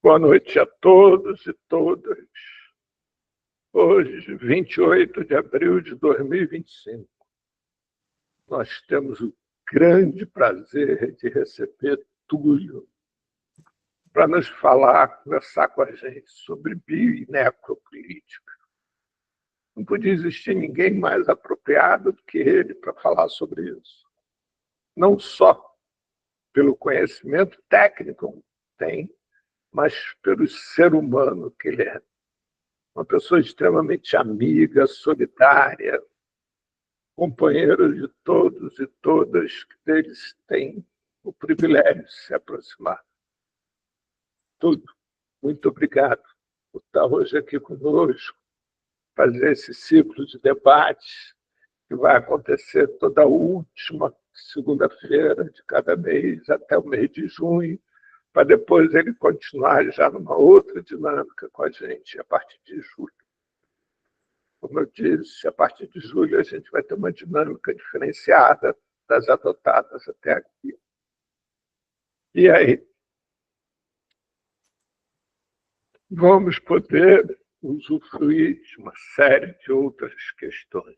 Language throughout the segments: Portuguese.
Boa noite a todos e todas. Hoje, 28 de abril de 2025, nós temos o grande prazer de receber Túlio para nos conversar com a gente sobre bio e necropolítica. Não podia existir ninguém mais apropriado do que ele para falar sobre isso. Não só pelo conhecimento técnico que tem, mas pelo ser humano que ele é. Uma pessoa extremamente amiga, solidária, companheiro de todos e todas que deles têm o privilégio de se aproximar. Tudo. Muito obrigado por estar hoje aqui conosco, fazer esse ciclo de debates que vai acontecer toda a última segunda-feira de cada mês até o mês de junho, para depois ele continuar já numa outra dinâmica com a gente a partir de julho. Como eu disse, a partir de julho a gente vai ter uma dinâmica diferenciada das adotadas até aqui. E aí, vamos poder usufruir de uma série de outras questões.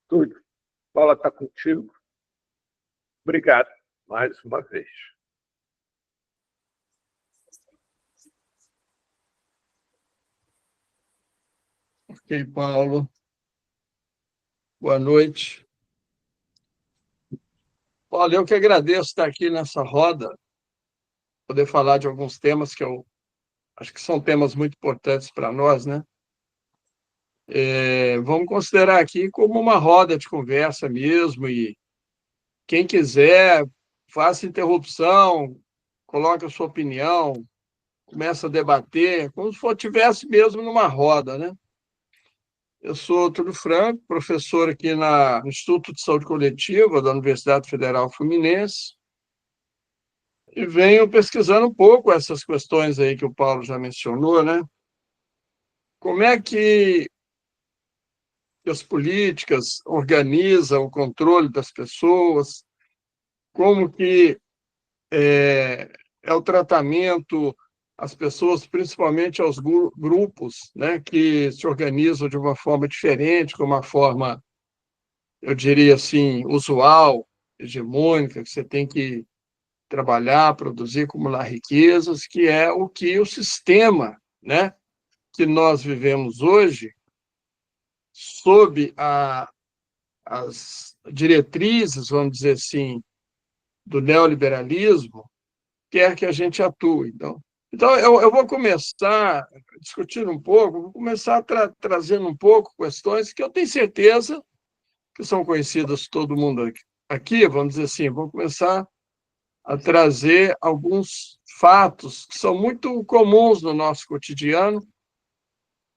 Túlio, a bola está contigo. Obrigado mais uma vez. Ok, Paulo. Boa noite. Paulo, eu que agradeço estar aqui nessa roda, poder falar de alguns temas que eu acho que são temas muito importantes para nós, né? Vamos considerar aqui como uma roda de conversa mesmo, e quem quiser, faça interrupção, coloque a sua opinião, começa a debater, como se estivesse mesmo numa roda, né? Eu sou Túlio Franco, professor aqui no Instituto de Saúde Coletiva da Universidade Federal Fluminense, e venho pesquisando um pouco essas questões aí que o Paulo já mencionou, né? Como é que as políticas organizam o controle das pessoas, como que é o tratamento às pessoas, principalmente aos grupos, né, que se organizam de uma forma diferente, com uma forma, eu diria assim, usual, hegemônica, que você tem que trabalhar, produzir, acumular riquezas, que é o que o sistema, né, que nós vivemos hoje, sob as diretrizes, vamos dizer assim, do neoliberalismo, quer que a gente atue. Então eu vou começar discutindo um pouco, vou começar trazendo um pouco questões que eu tenho certeza que são conhecidas de todo mundo aqui, vamos dizer assim, vou começar a trazer alguns fatos que são muito comuns no nosso cotidiano,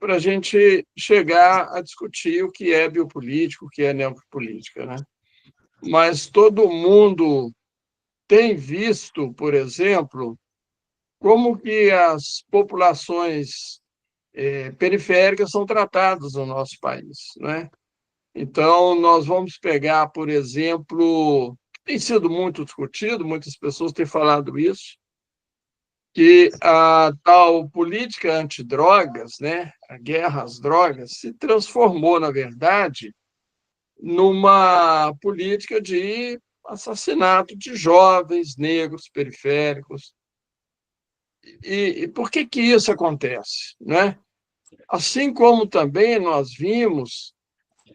para a gente chegar a discutir o que é biopolítico, o que é neopolítica, né? Mas todo mundo tem visto, por exemplo, como que as populações periféricas são tratadas no nosso país, né? Então, nós vamos pegar, por exemplo, tem sido muito discutido, muitas pessoas têm falado isso, que a tal política antidrogas, né, a guerra às drogas, se transformou, na verdade, numa política de assassinato de jovens negros periféricos. E por que que isso acontece, né? Assim como também nós vimos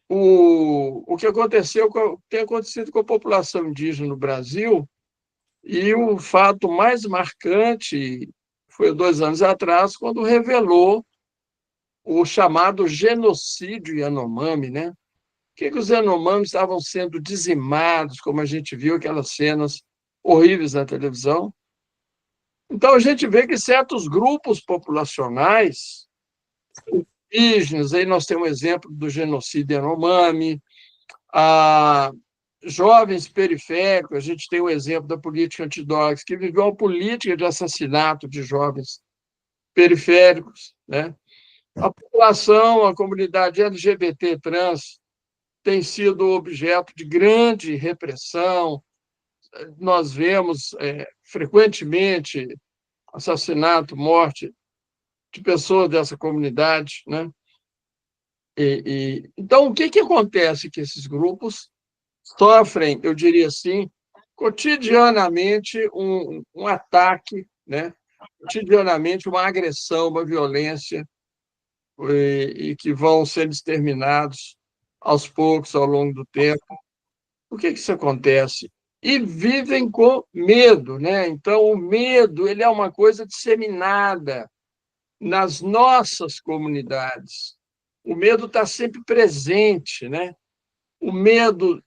o que aconteceu, tem acontecido com a população indígena no Brasil, e o fato mais marcante foi 2 anos atrás, quando revelou o chamado genocídio Yanomami, né? Que os Yanomamis estavam sendo dizimados, como a gente viu aquelas cenas horríveis na televisão. Então, a gente vê que certos grupos populacionais indígenas, aí nós temos um exemplo do genocídio Yanomami, a jovens periféricos, a gente tem o exemplo da política antidrogas, que viveu uma política de assassinato de jovens periféricos, né? A população, a comunidade LGBT trans tem sido objeto de grande repressão. Nós vemos frequentemente assassinato, morte de pessoas dessa comunidade, né? Então, o que acontece que esses grupos sofrem, eu diria assim, cotidianamente um ataque, né? Cotidianamente uma agressão, uma violência, e que vão sendo exterminados aos poucos, ao longo do tempo. Por que isso acontece? E vivem com medo, né? Então, o medo ele é uma coisa disseminada nas nossas comunidades. O medo está sempre presente, né? O medo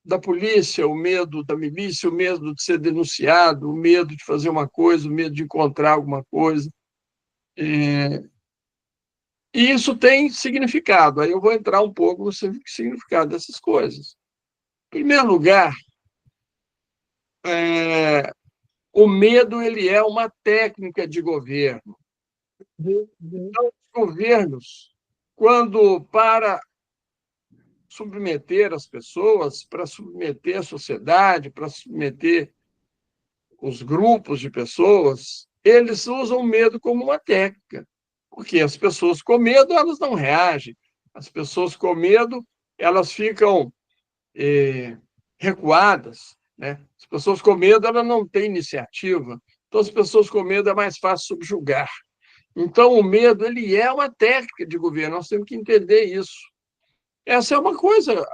da polícia, o medo da milícia, o medo de ser denunciado, o medo de fazer uma coisa, o medo de encontrar alguma coisa. E isso tem significado. Aí eu vou entrar um pouco no significado dessas coisas. Em primeiro lugar, o medo ele é uma técnica de governo. Então, os governos, quando para submeter as pessoas, para submeter a sociedade, para submeter os grupos de pessoas, eles usam o medo como uma técnica. Porque as pessoas com medo, elas não reagem. As pessoas com medo, elas ficam recuadas, né? As pessoas com medo, elas não têm iniciativa. Então, as pessoas com medo é mais fácil subjugar. Então, o medo ele é uma técnica de governo, nós temos que entender isso. Essa é uma coisa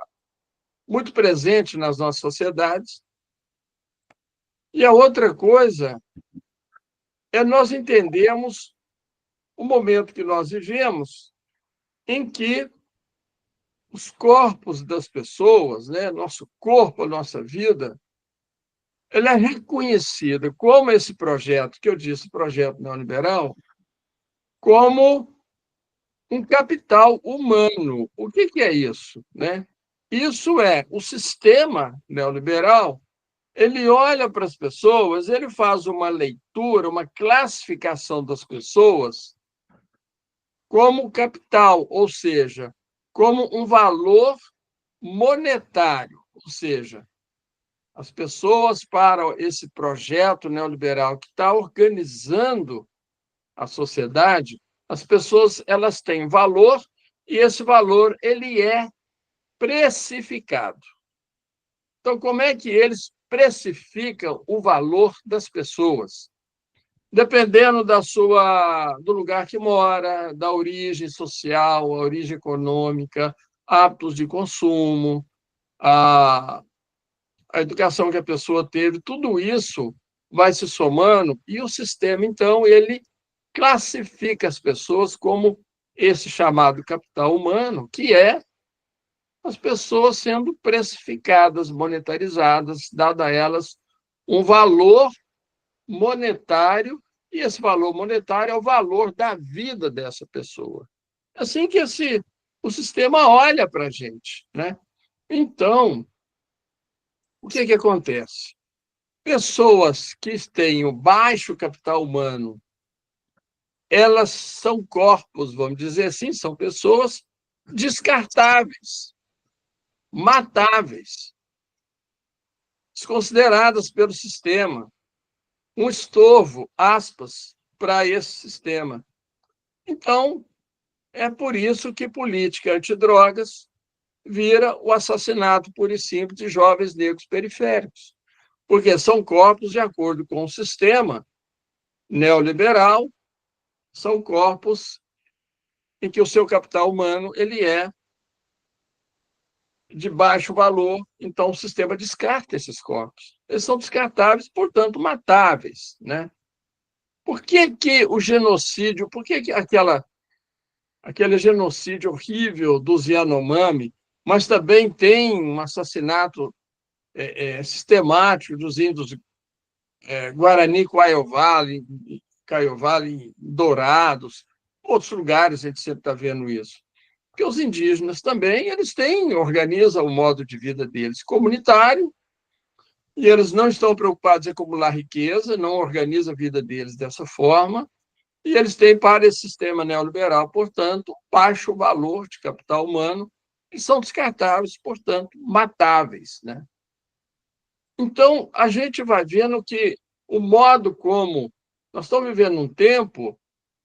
muito presente nas nossas sociedades. E a outra coisa é nós entendermos o momento que nós vivemos, em que os corpos das pessoas, né, nosso corpo, a nossa vida, ela é reconhecida como esse projeto, que eu disse, projeto neoliberal, como um capital humano. O que é isso, né? Isso é o sistema neoliberal. Ele olha para as pessoas, ele faz uma leitura, uma classificação das pessoas como capital, ou seja, como um valor monetário, ou seja, as pessoas para esse projeto neoliberal que está organizando a sociedade, as pessoas elas têm valor e esse valor ele é precificado. Então, como é que eles precificam o valor das pessoas? Dependendo do lugar que mora, da origem social, a origem econômica, hábitos de consumo, a educação que a pessoa teve, tudo isso vai se somando e o sistema, então, ele classifica as pessoas como esse chamado capital humano, que é as pessoas sendo precificadas, monetarizadas, dado a elas um valor monetário, e esse valor monetário é o valor da vida dessa pessoa. É assim que o sistema olha para a gente, né? Então, o que acontece? Pessoas que têm o baixo capital humano, elas são corpos, vamos dizer assim, são pessoas descartáveis, matáveis, desconsideradas pelo sistema, um estorvo, aspas, para esse sistema. Então, é por isso que política antidrogas vira o assassinato puro e simples de jovens negros periféricos, porque são corpos de acordo com o sistema neoliberal, são corpos em que o seu capital humano ele é de baixo valor, então o sistema descarta esses corpos. Eles são descartáveis, portanto, matáveis, né? Por que o genocídio, por que aquele genocídio horrível dos Yanomami, mas também tem um assassinato sistemático dos índios Guarani, Caiovale, Dourados, outros lugares a gente sempre está vendo isso. Porque os indígenas também, organizam o modo de vida deles comunitário, e eles não estão preocupados em acumular riqueza, não organizam a vida deles dessa forma, e eles têm para esse sistema neoliberal, portanto, baixo valor de capital humano, e são descartáveis, portanto, matáveis, né? Então, a gente vai vendo que o modo como Nós estamos vivendo um tempo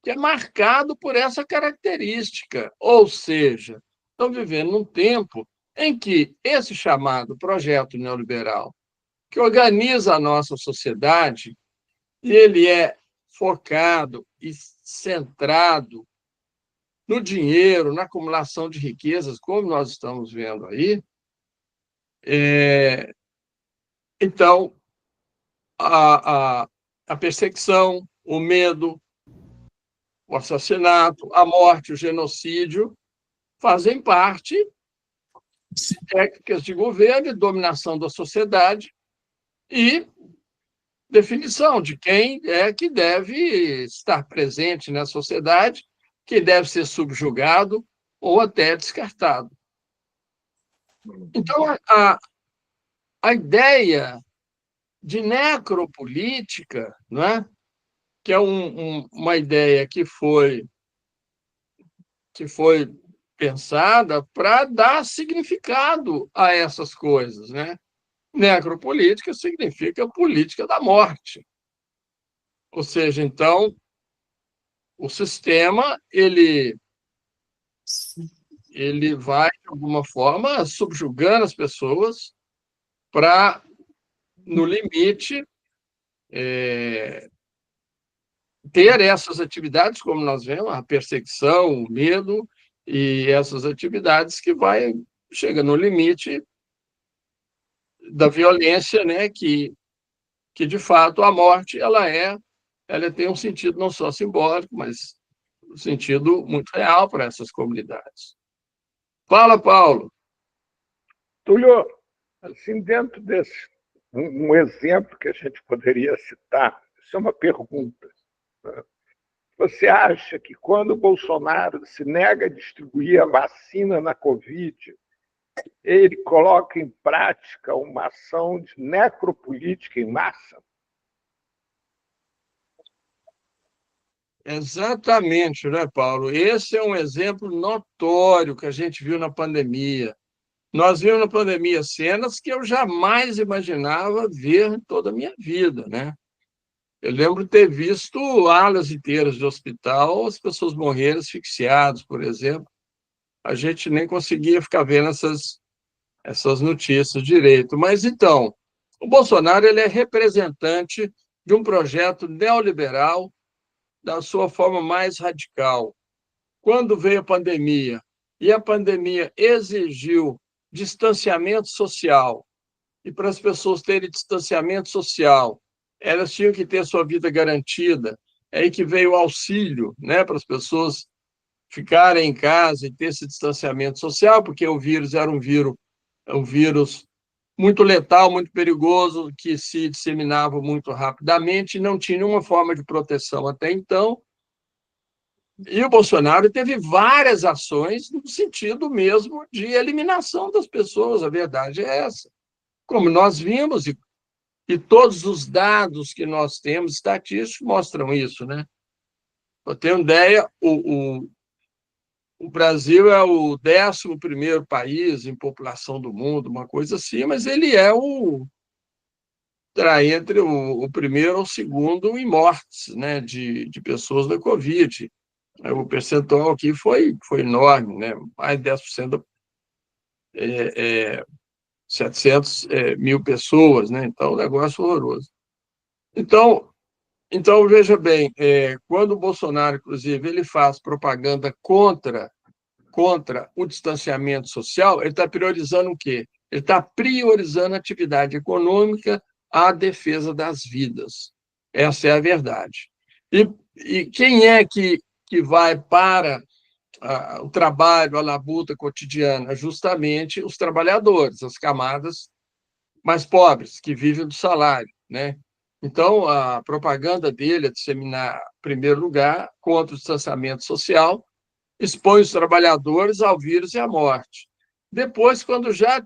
que é marcado por essa característica, ou seja, estamos vivendo um tempo em que esse chamado projeto neoliberal, que organiza a nossa sociedade, ele é focado e centrado no dinheiro, na acumulação de riquezas, como nós estamos vendo aí. Então, a perseguição, o medo, o assassinato, a morte, o genocídio fazem parte de técnicas de governo e dominação da sociedade e definição de quem é que deve estar presente na sociedade, quem deve ser subjugado ou até descartado. Então, a ideia de necropolítica, não é? Que é uma ideia que foi pensada para dar significado a essas coisas, né? Necropolítica significa política da morte. Ou seja, então, o sistema ele vai, de alguma forma, subjugando as pessoas para, no limite, ter essas atividades, como nós vemos, a perseguição, o medo, e essas atividades que chega no limite da violência, né, que de fato a morte ela tem um sentido não só simbólico, mas um sentido muito real para essas comunidades. Fala, Paulo. Túlio, assim, dentro desse um exemplo que a gente poderia citar, isso é uma pergunta. Né? Você acha que quando o Bolsonaro se nega a distribuir a vacina na Covid, ele coloca em prática uma ação de necropolítica em massa? Exatamente, né, Paulo? Esse é um exemplo notório que a gente viu na pandemia. Nós vimos na pandemia cenas que eu jamais imaginava ver em toda a minha vida, né? Eu lembro de ter visto alas inteiras de hospital, as pessoas morreram asfixiadas, por exemplo. A gente nem conseguia ficar vendo essas notícias direito. Mas, então, o Bolsonaro ele é representante de um projeto neoliberal da sua forma mais radical. Quando veio a pandemia, e a pandemia exigiu distanciamento social, e para as pessoas terem distanciamento social, elas tinham que ter sua vida garantida. É aí que veio o auxílio, né, para as pessoas ficarem em casa e ter esse distanciamento social, porque o vírus era um vírus muito letal, muito perigoso, que se disseminava muito rapidamente e não tinha nenhuma forma de proteção até então. E o Bolsonaro teve várias ações no sentido mesmo de eliminação das pessoas, a verdade é essa. Como nós vimos, e todos os dados que nós temos, estatísticos, mostram isso, né? Para ter uma ideia, o Brasil é o 11º país em população do mundo, uma coisa assim, mas ele está entre o primeiro ou o segundo em mortes, né, de pessoas da Covid. O percentual aqui foi enorme, né? Mais de 10%, 700 mil pessoas, né? Então, um negócio horroroso. Então veja bem, quando o Bolsonaro, inclusive, ele faz propaganda contra o distanciamento social, ele está priorizando o quê? Ele está priorizando a atividade econômica à defesa das vidas. Essa é a verdade. E quem é que vai para o trabalho, a labuta cotidiana? Justamente os trabalhadores, as camadas mais pobres, que vivem do salário, né? Então, a propaganda dele é disseminar, em primeiro lugar, contra o distanciamento social, expõe os trabalhadores ao vírus e à morte. Depois, quando já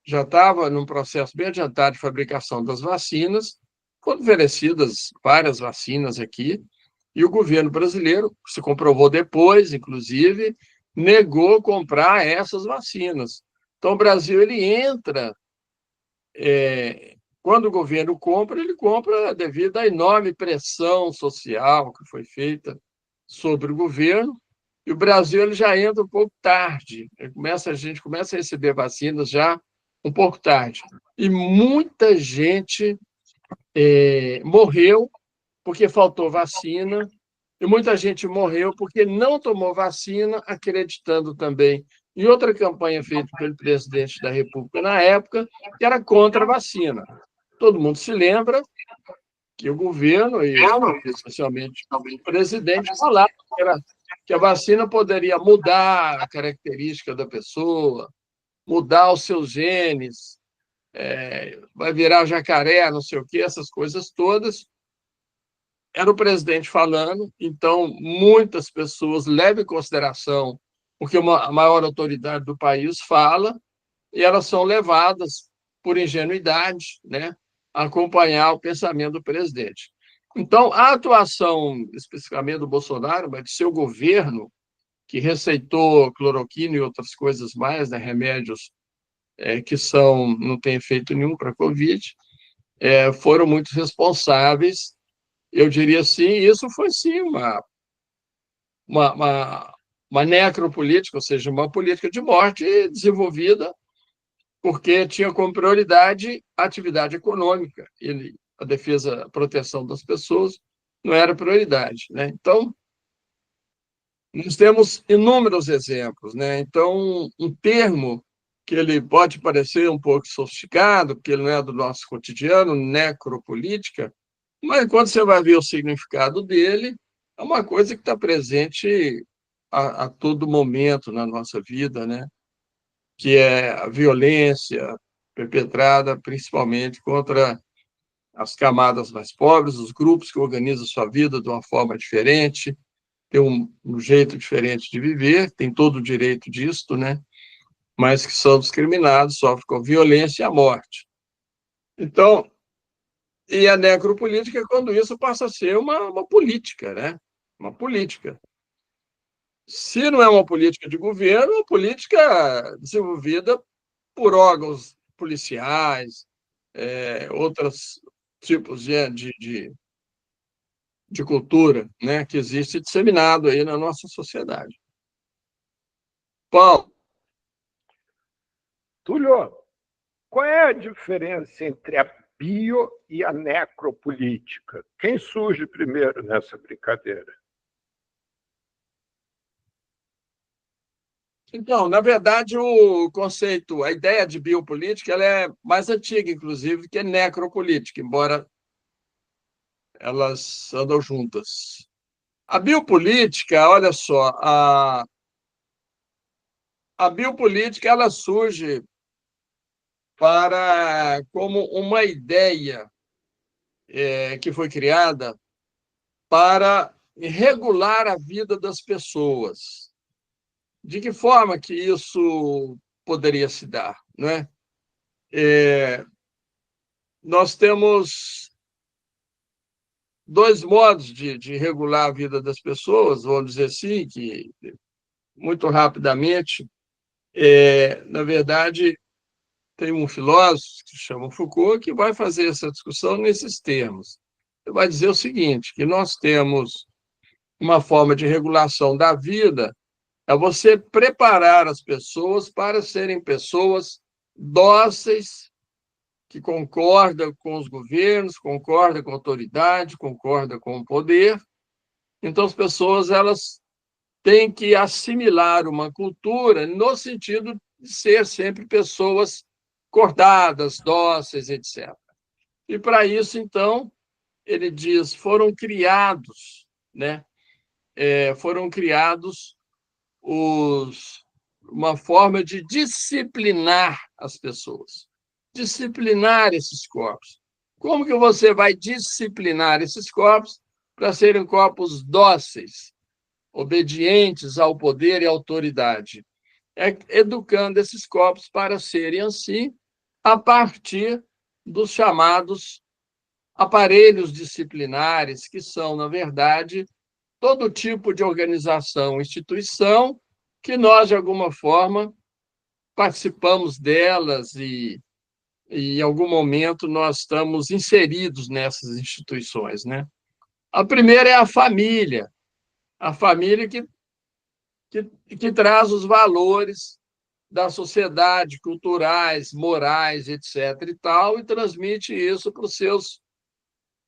estava num processo bem adiantado de fabricação das vacinas, foram oferecidas várias vacinas aqui, e o governo brasileiro, se comprovou depois, inclusive, negou comprar essas vacinas. Então, o Brasil ele entra quando o governo compra, ele compra devido à enorme pressão social que foi feita sobre o governo, e o Brasil ele já entra um pouco tarde. A gente começa a receber vacinas já um pouco tarde. E muita gente morreu porque faltou vacina, e muita gente morreu porque não tomou vacina, acreditando também em outra campanha feita pelo presidente da República na época, que era contra a vacina. Todo mundo se lembra que o governo, e especialmente o presidente, falava que a vacina poderia mudar a característica da pessoa, mudar os seus genes, vai virar jacaré, não sei o quê, essas coisas todas. Era o presidente falando, então muitas pessoas levam em consideração o que a maior autoridade do país fala, e elas são levadas por ingenuidade, né, a acompanhar o pensamento do presidente. Então, a atuação especificamente do Bolsonaro, mas de seu governo, que receitou cloroquina e outras coisas mais, né, remédios que não têm efeito nenhum para a Covid, foram muito responsáveis. Eu diria assim, isso foi sim uma, uma, uma necropolítica, ou seja, uma política de morte desenvolvida porque tinha como prioridade a atividade econômica. A defesa, a proteção das pessoas não era prioridade, né? Então, nós temos inúmeros exemplos, né? Então, um termo que ele pode parecer um pouco sofisticado, porque ele não é do nosso cotidiano, necropolítica, mas quando você vai ver o significado dele, é uma coisa que está presente a todo momento na nossa vida, né? Que é a violência perpetrada principalmente contra as camadas mais pobres, os grupos que organizam sua vida de uma forma diferente, tem um jeito diferente de viver, tem todo o direito disto, né? Mas que são discriminados, sofrem com a violência e a morte. Então, e a necropolítica é quando isso passa a ser uma política, né? Uma política. Se não é uma política de governo, é uma política desenvolvida por órgãos policiais, outros tipos de cultura, né, que existe disseminado aí na nossa sociedade. Paulo, Túlio, qual é a diferença entre a bio e a necropolítica? Quem surge primeiro nessa brincadeira? então, na verdade, o conceito, a ideia de biopolítica, ela é mais antiga, inclusive, que necropolítica, embora elas andam juntas. A biopolítica, olha só, a biopolítica ela surge como uma ideia que foi criada para regular a vida das pessoas. De que forma que isso poderia se dar, não é? Nós temos dois modos de regular a vida das pessoas, vamos dizer assim, que muito rapidamente, na verdade, tem um filósofo que se chama Foucault que vai fazer essa discussão nesses termos. Ele vai dizer o seguinte, que nós temos uma forma de regulação da vida, é você preparar as pessoas para serem pessoas dóceis, que concordam com os governos, concordam com a autoridade, concordam com o poder. Então, as pessoas elas têm que assimilar uma cultura no sentido de ser sempre pessoas cordadas, dóceis, etc. E para isso, então, ele diz, foram criados, né? Foram criados uma forma de disciplinar as pessoas, disciplinar esses corpos. Como que você vai disciplinar esses corpos para serem corpos dóceis, obedientes ao poder e à autoridade? Educando esses corpos para serem assim, a partir dos chamados aparelhos disciplinares, que são, na verdade, todo tipo de organização, instituição, que nós, de alguma forma, participamos delas e e em algum momento nós estamos inseridos nessas instituições, né? A primeira é a família que traz os valores da sociedade, culturais, morais, etc. e tal, e transmite isso para os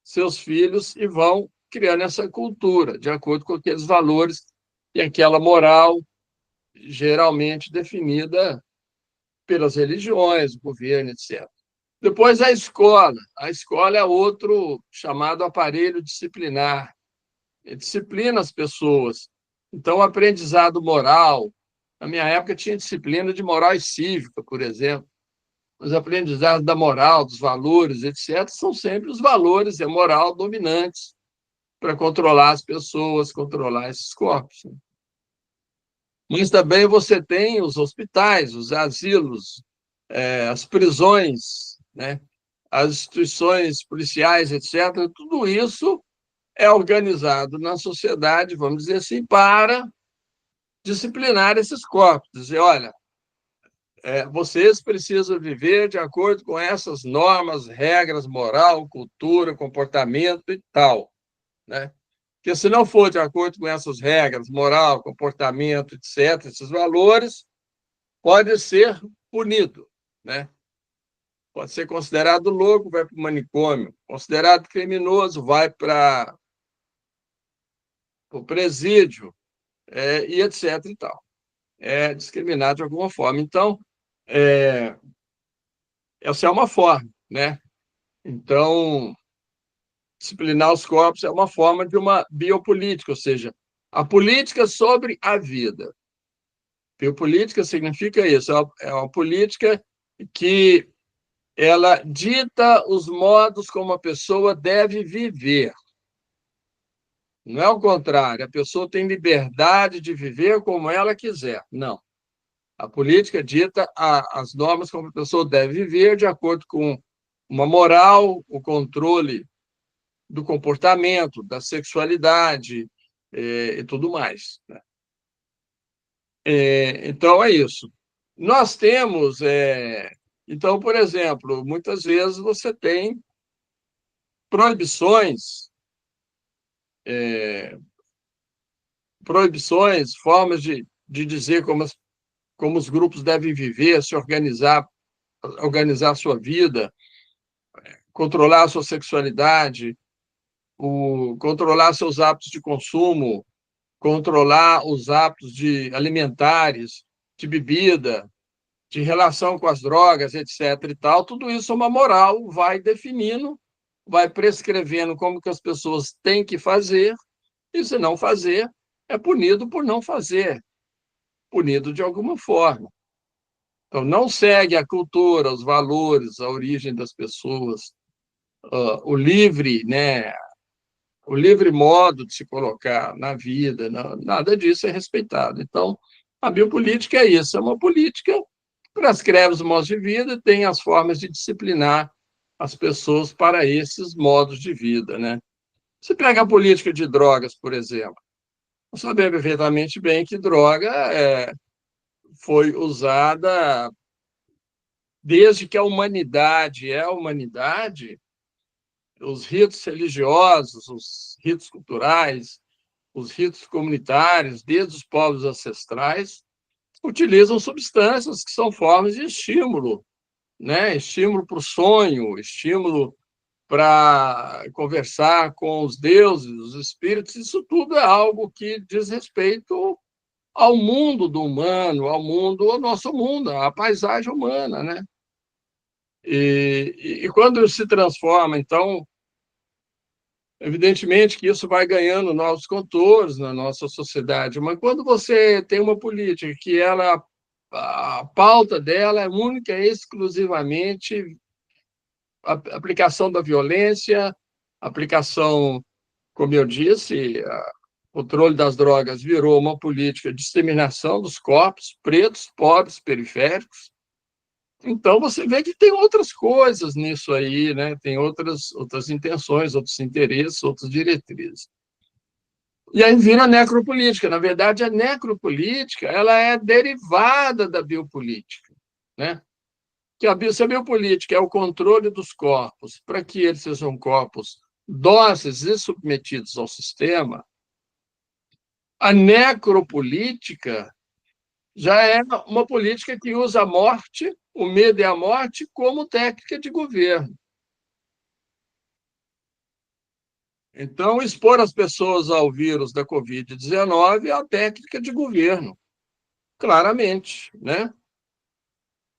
seus filhos e vão criando essa cultura, de acordo com aqueles valores e aquela moral geralmente definida pelas religiões, o governo, etc. Depois a escola. A escola é outro chamado aparelho disciplinar. Disciplina as pessoas. Então, o aprendizado moral. Na minha época, tinha disciplina de moral e cívica, por exemplo. Os aprendizados da moral, dos valores, etc., são sempre os valores e a moral dominantes para controlar as pessoas, controlar esses corpos. Mas também você tem os hospitais, os asilos, as prisões, né? As instituições policiais, etc. Tudo isso é organizado na sociedade, vamos dizer assim, para disciplinar esses corpos. Dizer, olha, vocês precisam viver de acordo com essas normas, regras, moral, cultura, comportamento e tal, né? Porque se não for de acordo com essas regras, moral, comportamento, etc., esses valores, pode ser punido, né? Pode ser considerado louco, vai para o manicômio. Considerado criminoso, vai para o presídio, e etc. e tal. É discriminado de alguma forma. Então, essa é uma forma, né? Então, disciplinar os corpos é uma forma de uma biopolítica, ou seja, a política sobre a vida. Biopolítica significa isso, é uma política que ela dita os modos como a pessoa deve viver. Não é o contrário, a pessoa tem liberdade de viver como ela quiser. Não. A política dita as normas como a pessoa deve viver de acordo com uma moral, o controle do comportamento, da sexualidade e tudo mais, né? Então, é isso. Nós temos... Então, por exemplo, muitas vezes você tem proibições, formas de dizer como os grupos devem viver, se organizar a sua vida, controlar a sua sexualidade, controlar seus hábitos de consumo, controlar os hábitos alimentares, de bebida, de relação com as drogas, etc. e tal. Tudo isso é uma moral, vai definindo, vai prescrevendo como que as pessoas têm que fazer, e se não fazer, é punido por não fazer, punido de alguma forma. Então, não segue a cultura, os valores, a origem das pessoas, o livre, né, o livre modo de se colocar na vida, nada disso é respeitado. Então, a biopolítica é isso, é uma política que prescreve os modos de vida e tem as formas de disciplinar as pessoas para esses modos de vida, né? Você pega a política de drogas, por exemplo, você sabe perfeitamente bem que droga foi usada desde que a humanidade é a humanidade. Os ritos religiosos, os ritos culturais, os ritos comunitários, desde os povos ancestrais, utilizam substâncias que são formas de estímulo, né? Estímulo para o sonho, estímulo para conversar com os deuses, os espíritos. Isso tudo é algo que diz respeito ao mundo do humano, ao nosso mundo, à paisagem humana, né? E quando se transforma, então, evidentemente que isso vai ganhando novos contornos na nossa sociedade, mas quando você tem uma política que a pauta dela é única e exclusivamente a aplicação da violência, aplicação, como eu disse, o controle das drogas virou uma política de disseminação dos corpos pretos, pobres, periféricos. Então, você vê que tem outras coisas nisso aí, né? Tem outras intenções, outros interesses, outras diretrizes. E aí vira a necropolítica. Na verdade, a necropolítica ela é derivada da biopolítica, né? se a biopolítica é o controle dos corpos, para que eles sejam corpos dóceis e submetidos ao sistema, a necropolítica já é uma política que usa a morte, o medo e a morte, como técnica de governo. Então, expor as pessoas ao vírus da Covid-19 é a técnica de governo, claramente, né?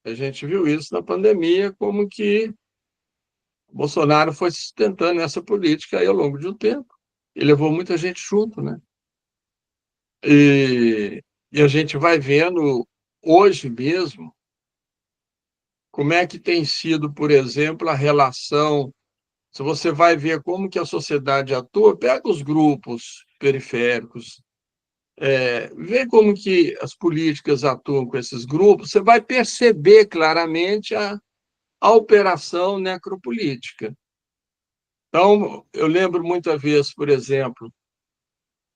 A gente viu isso na pandemia, como que Bolsonaro foi sustentando essa política aí ao longo de um tempo. E levou muita gente junto, né? E a gente vai vendo hoje mesmo como é que tem sido, por exemplo, a relação. Se você vai ver como que a sociedade atua, pega os grupos periféricos, vê como que as políticas atuam com esses grupos, você vai perceber claramente a operação necropolítica. Então, eu lembro muitas vezes, por exemplo,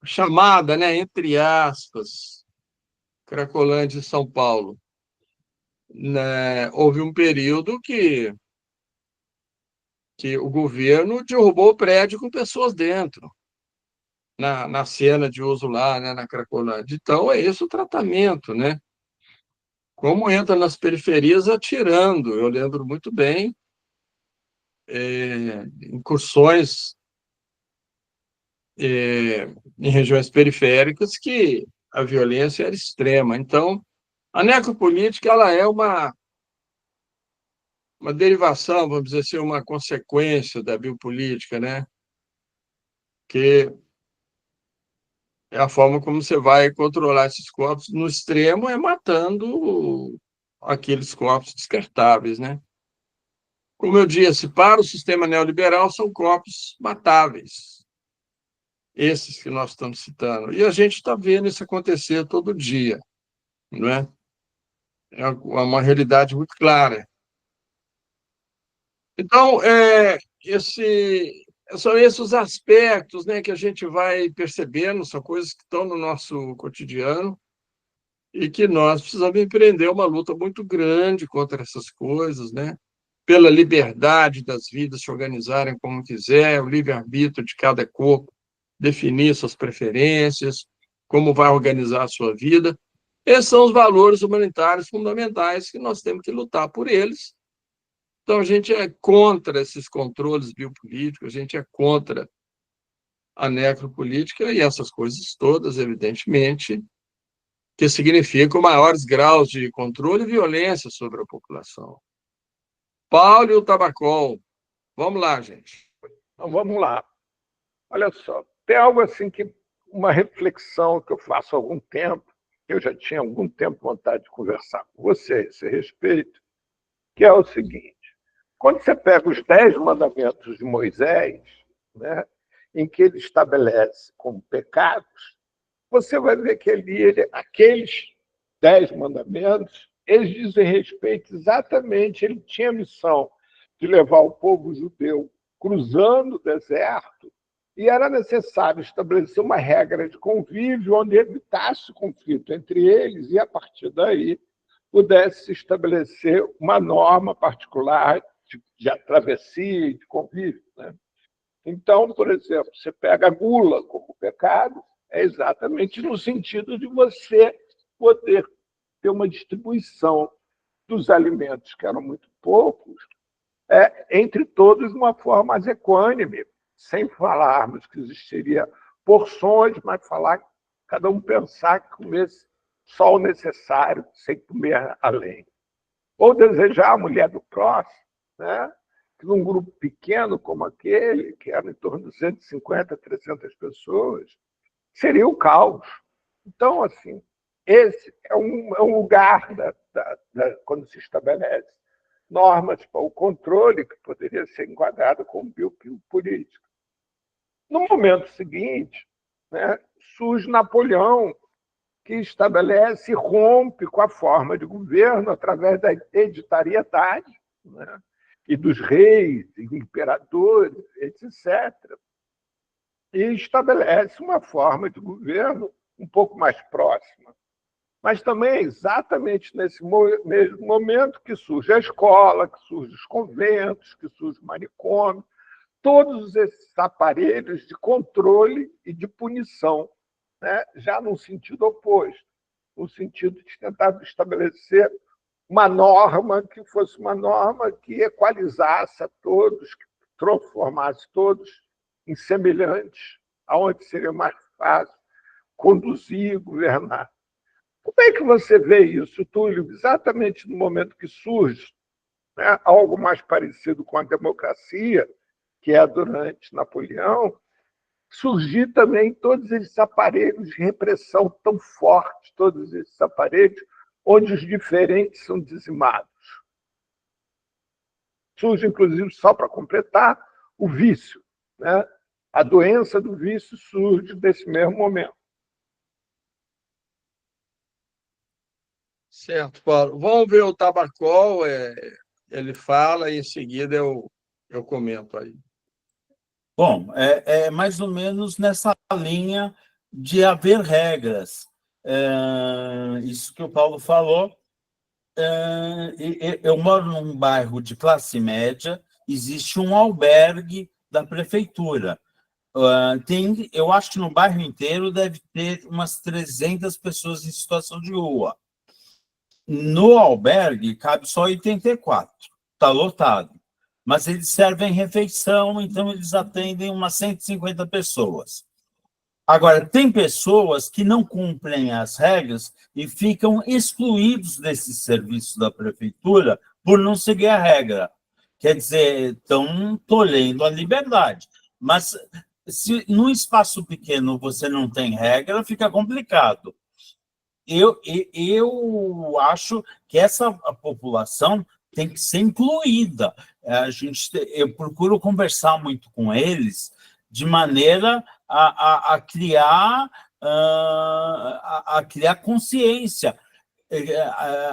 chamada, né, entre aspas, Cracolândia e São Paulo. Né, houve um período que o governo derrubou o prédio com pessoas dentro, na cena de uso lá, né, na Cracolândia. Então, é esse o tratamento, né? Como entra nas periferias atirando. Eu lembro muito bem incursões em regiões periféricas que a violência era extrema. Então, a necropolítica ela é uma derivação, vamos dizer assim, uma consequência da biopolítica, né? Que é a forma como você vai controlar esses corpos. No extremo é matando aqueles corpos descartáveis, né? Como eu disse, para o sistema neoliberal são corpos matáveis, esses que nós estamos citando. E a gente está vendo isso acontecer todo dia, não é? É uma realidade muito clara. Então, são esses os aspectos, né, que a gente vai percebendo, são coisas que estão no nosso cotidiano e que nós precisamos empreender uma luta muito grande contra essas coisas, né? Pela liberdade das vidas se organizarem como quiser, o livre-arbítrio de cada corpo, definir suas preferências, como vai organizar a sua vida. Esses são os valores humanitários fundamentais que nós temos que lutar por eles. Então, a gente é contra esses controles biopolíticos, a gente é contra a necropolítica e essas coisas todas, evidentemente, que significam maiores graus de controle e violência sobre a população. Paulo e o Tabacol. Vamos lá, gente. Então, vamos lá. Olha só, tem algo assim que uma reflexão que eu faço há algum tempo, eu já tinha algum tempo vontade de conversar com você a esse respeito, que é o seguinte: quando você pega os 10 mandamentos de Moisés, né, em que ele estabelece como pecados, você vai ver que aqueles 10 mandamentos, eles dizem respeito exatamente, ele tinha a missão de levar o povo judeu cruzando o deserto, e era necessário estabelecer uma regra de convívio onde evitasse o conflito entre eles e, a partir daí, pudesse se estabelecer uma norma particular de travessia e de convívio. Né? Então, por exemplo, você pega a gula como pecado, é exatamente no sentido de você poder ter uma distribuição dos alimentos, que eram muito poucos, entre todos de uma forma mais equânime, sem falarmos que existiria porções, mas falar cada um pensar que comesse só o necessário, sem comer além. Ou desejar a mulher do próximo, né? Que num grupo pequeno como aquele, que era em torno de 250, 300 pessoas, seria o caos. Então, assim, esse é um lugar quando se estabelece normas para o controle que poderia ser enquadrado como biopolítico. No momento seguinte, né, surge Napoleão, que estabelece e rompe com a forma de governo através da hereditariedade, né, e dos reis, imperadores, etc., e estabelece uma forma de governo um pouco mais próxima. Mas também é exatamente nesse mesmo momento que surge a escola, que surgem os conventos, que surge o manicômio, todos esses aparelhos de controle e de punição, né? Já no sentido oposto, no sentido de tentar estabelecer uma norma que fosse uma norma que equalizasse a todos, que transformasse todos em semelhantes, aonde seria mais fácil conduzir e governar. Como é que você vê isso, Túlio, exatamente no momento que surge, né, algo mais parecido com a democracia, que é durante Napoleão, surgir também todos esses aparelhos de repressão tão fortes, todos esses aparelhos onde os diferentes são dizimados. Surge, inclusive, só para completar, o vício, né? A doença do vício surge nesse mesmo momento. Certo, Paulo. Vamos ver o Tabacol, ele fala e em seguida eu comento aí. Bom, é mais ou menos nessa linha de haver regras. Isso que o Paulo falou. Eu moro num bairro de classe média, existe um albergue da prefeitura. Eu acho que no bairro inteiro deve ter umas 300 pessoas em situação de rua. No albergue cabe só 84, está lotado. Mas eles servem refeição, então eles atendem umas 150 pessoas. Agora, tem pessoas que não cumprem as regras e ficam excluídos desses serviços da prefeitura por não seguir a regra. Quer dizer, estão tolhendo a liberdade. Mas se num espaço pequeno você não tem regra, fica complicado. Eu acho que essa população tem que ser incluída. Eu procuro conversar muito com eles de maneira a criar consciência.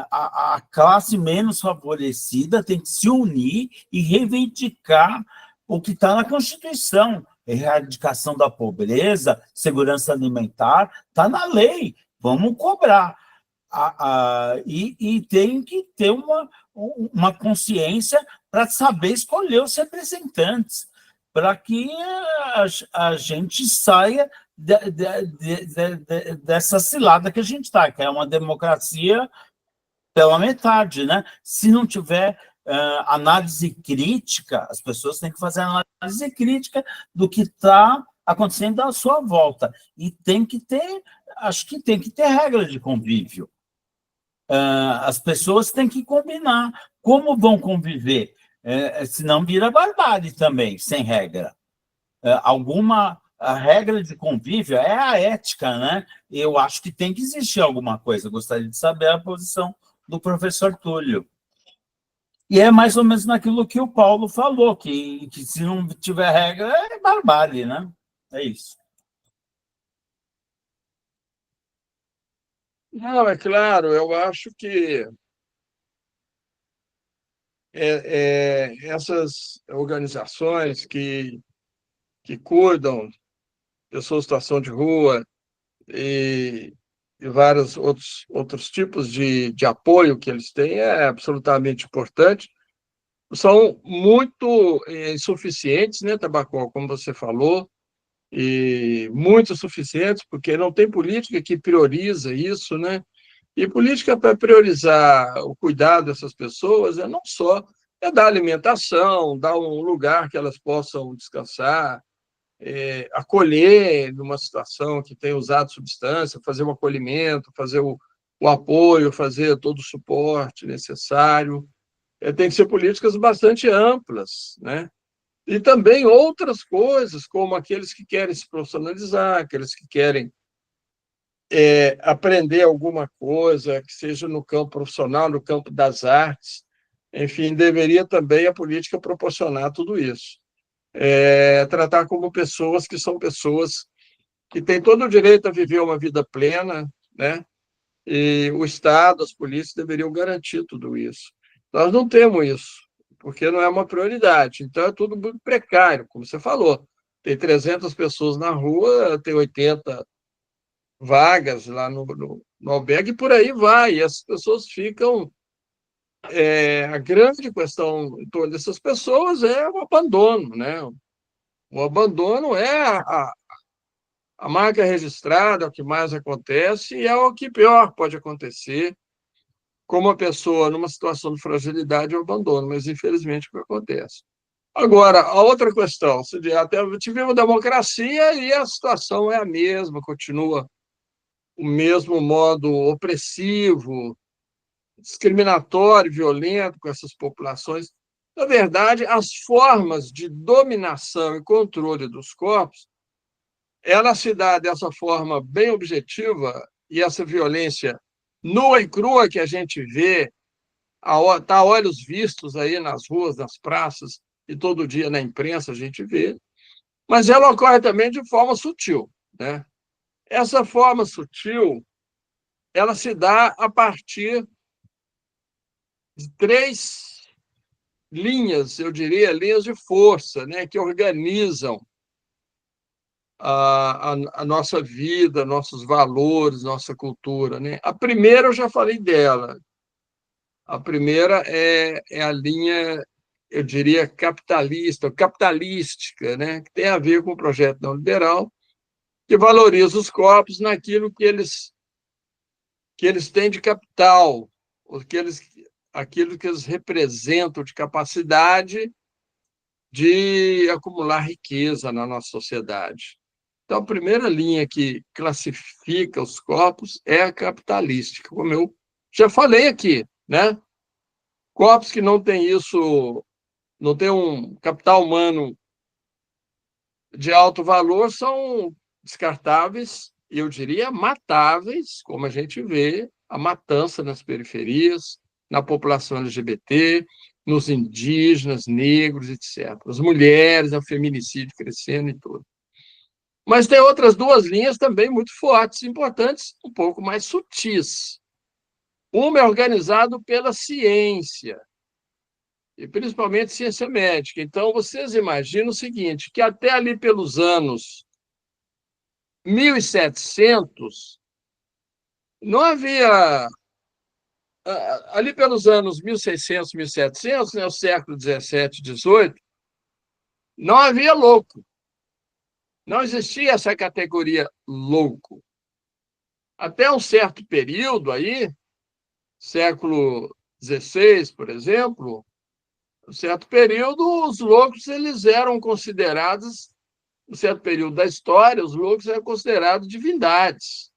A classe menos favorecida tem que se unir e reivindicar o que está na Constituição. Erradicação da pobreza, segurança alimentar, está na lei. Vamos cobrar. E tem que ter uma consciência para saber escolher os representantes, para que a gente saia dessa cilada que a gente está, que é uma democracia pela metade, né? Se não tiver análise crítica, as pessoas têm que fazer análise crítica do que está acontecendo à sua volta. E acho que tem que ter regra de convívio. As pessoas têm que combinar como vão conviver, senão vira barbárie também, sem regra. A regra de convívio é a ética, né? Eu acho que tem que existir alguma coisa. Gostaria de saber a posição do professor Túlio. E é mais ou menos naquilo que o Paulo falou, que se não tiver regra, é barbárie, né? É isso. Não, é claro, eu acho que essas organizações que cuidam pessoas em situação de rua e vários outros tipos de apoio que eles têm é absolutamente importante. São muito insuficientes, né, Tabacó, como você falou, e muito suficientes, porque não tem política que prioriza isso, né? E política para priorizar o cuidado dessas pessoas não só dar alimentação, dar um lugar que elas possam descansar, acolher numa situação que tem usado substância, fazer o acolhimento, fazer o apoio, fazer todo o suporte necessário. Tem que ser políticas bastante amplas, né? E também outras coisas, como aqueles que querem se profissionalizar, aqueles que querem aprender alguma coisa, que seja no campo profissional, no campo das artes. Enfim, deveria também a política proporcionar tudo isso. Tratar como pessoas que são pessoas que têm todo o direito a viver uma vida plena, né? E o Estado, as polícias deveriam garantir tudo isso. Nós não temos isso, porque não é uma prioridade. Então, é tudo muito precário, como você falou. Tem 300 pessoas na rua, tem 80 vagas lá no albergue, e por aí vai. E as pessoas ficam... a grande questão em torno dessas pessoas é o abandono, né? O abandono é a marca registrada, é o que mais acontece, e é o que pior pode acontecer, como a pessoa, numa situação de fragilidade, o abandono, mas infelizmente é o que acontece. Agora, a outra questão, até tivemos democracia e a situação é a mesma, continua o mesmo modo opressivo, discriminatório, violento com essas populações. Na verdade, as formas de dominação e controle dos corpos, ela se dá dessa forma bem objetiva, e essa violência nua e crua que a gente vê, está a olhos vistos aí nas ruas, nas praças, e todo dia na imprensa a gente vê, mas ela ocorre também de forma sutil, né? Essa forma sutil, ela se dá a partir de três linhas, eu diria, linhas de força, né, que organizam a nossa vida, nossos valores, nossa cultura, né? A primeira, eu já falei dela. A primeira é a linha, eu diria, capitalista, capitalística, né, que tem a ver com o projeto neoliberal, que valoriza os corpos naquilo que eles têm de capital, aquilo que eles representam de capacidade de acumular riqueza na nossa sociedade. Então, a primeira linha que classifica os corpos é a capitalística, como eu já falei aqui, né? Corpos que não têm isso, não têm um capital humano de alto valor, são descartáveis e, eu diria, matáveis, como a gente vê a matança nas periferias, na população LGBT, nos indígenas, negros, etc. As mulheres, o feminicídio crescendo e tudo. Mas tem outras duas linhas também muito fortes, importantes, um pouco mais sutis. Uma é organizado pela ciência, e principalmente ciência médica. Então, vocês imaginam o seguinte, que até ali pelos anos 1700, não havia... Ali pelos anos 1600, 1700, né, o século 17, 18, não havia louco. Não existia essa categoria louco. Até um certo período aí, século XVI, por exemplo, um certo período, os loucos eles eram considerados, um certo período da história, os loucos eram considerados divindades,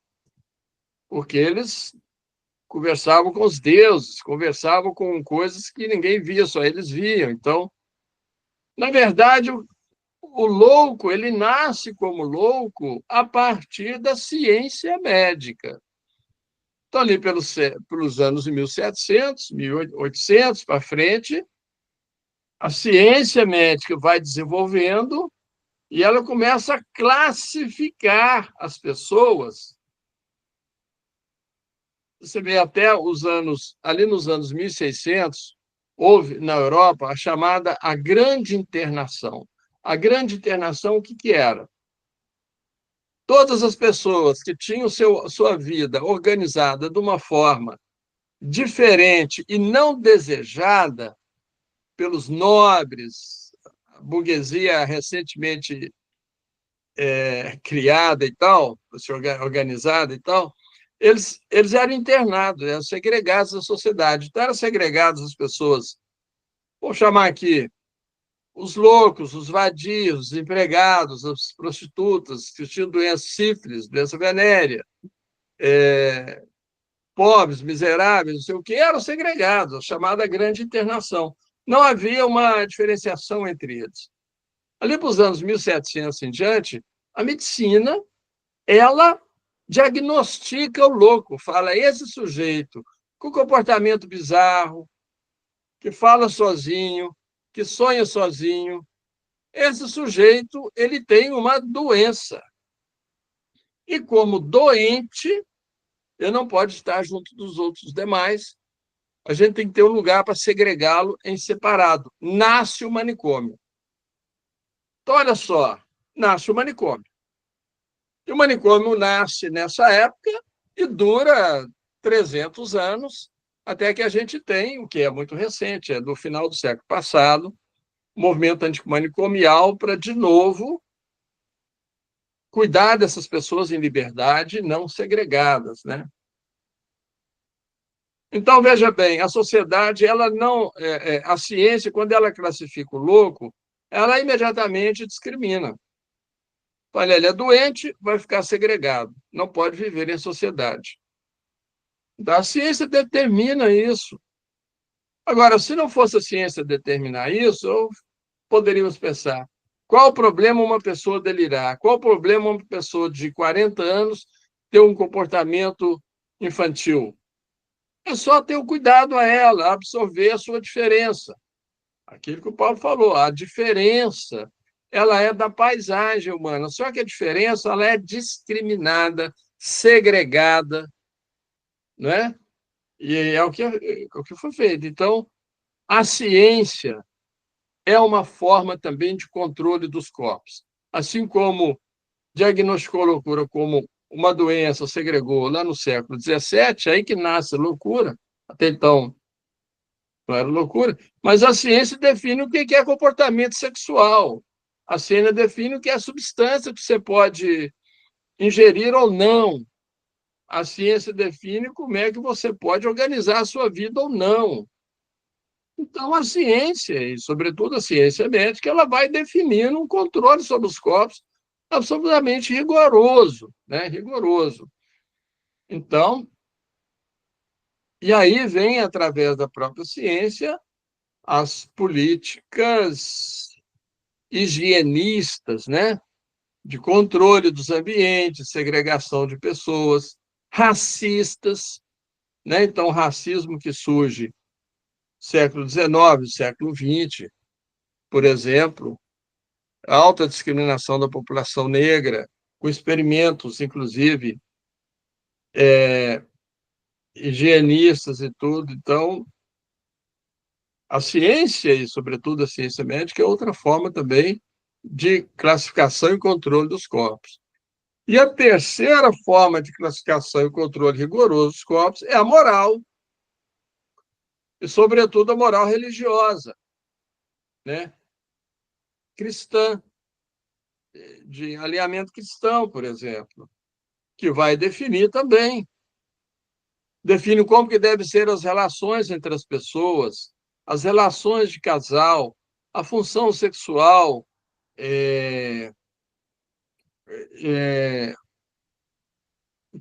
porque eles conversavam com os deuses, conversavam com coisas que ninguém via, só eles viam. Então, na verdade, o louco, ele nasce como louco a partir da ciência médica. Então, ali pelos anos 1700, 1800 para frente, a ciência médica vai desenvolvendo e ela começa a classificar as pessoas. Você vê até os anos, ali nos anos 1600, houve na Europa a chamada a Grande Internação. A Grande Internação, o que era? Todas as pessoas que tinham sua vida organizada de uma forma diferente e não desejada pelos nobres, a burguesia recentemente criada e tal, organizada e tal, eles eram internados, eram segregados da sociedade. Então, eram segregados as pessoas, vou chamar aqui, os loucos, os vadios, os empregados, as prostitutas, que tinham doença sífilis, doença venérea, pobres, miseráveis, não sei o que, eram segregados, a chamada grande internação. Não havia uma diferenciação entre eles. Ali para os anos 1700 em diante, a medicina, ela diagnostica o louco, fala esse sujeito com comportamento bizarro, que fala sozinho, que sonha sozinho, esse sujeito ele tem uma doença. E como doente, ele não pode estar junto dos outros demais. A gente tem que ter um lugar para segregá-lo em separado. Nasce o manicômio. Então, olha só, nasce o manicômio. E o manicômio nasce nessa época e dura 300 anos, até que a gente tem, o que é muito recente, é do final do século passado, o movimento antimanicomial para, de novo, cuidar dessas pessoas em liberdade, não segregadas, né? Então, veja bem, a sociedade, ela não, a ciência, quando ela classifica o louco, ela imediatamente discrimina. Olha, ele é doente, vai ficar segregado, não pode viver em sociedade. Então, a ciência determina isso. Agora, se não fosse a ciência determinar isso, poderíamos pensar: qual o problema uma pessoa delirar? Qual o problema uma pessoa de 40 anos ter um comportamento infantil? É só ter o cuidado a ela, absorver a sua diferença. Aquilo que o Paulo falou, a diferença, ela é da paisagem humana, só que a diferença ela é discriminada, segregada, não é? E é o que foi feito. Então, a ciência é uma forma também de controle dos corpos. Assim como diagnosticou a loucura como uma doença, segregou lá no século XVII, aí que nasce a loucura, até então não era loucura, mas a ciência define o que é comportamento sexual. A ciência define o que é substância que você pode ingerir ou não. A ciência define como é que você pode organizar a sua vida ou não. Então, a ciência, e sobretudo a ciência médica, ela vai definindo um controle sobre os corpos absolutamente rigoroso, né? Rigoroso. Então, e aí vem, através da própria ciência, as políticas higienistas, né? De controle dos ambientes, segregação de pessoas, racistas, né? Então, o racismo que surge no século XIX, século XX, por exemplo, a alta discriminação da população negra, com experimentos, inclusive, higienistas e tudo. Então, a ciência, e sobretudo a ciência médica, é outra forma também de classificação e controle dos corpos. E a terceira forma de classificação e controle rigoroso dos corpos é a moral, e, sobretudo, a moral religiosa, né? Cristã, de alinhamento cristão, por exemplo, que vai definir também. Define como que devem ser as relações entre as pessoas, as relações de casal, a função sexual, é, é,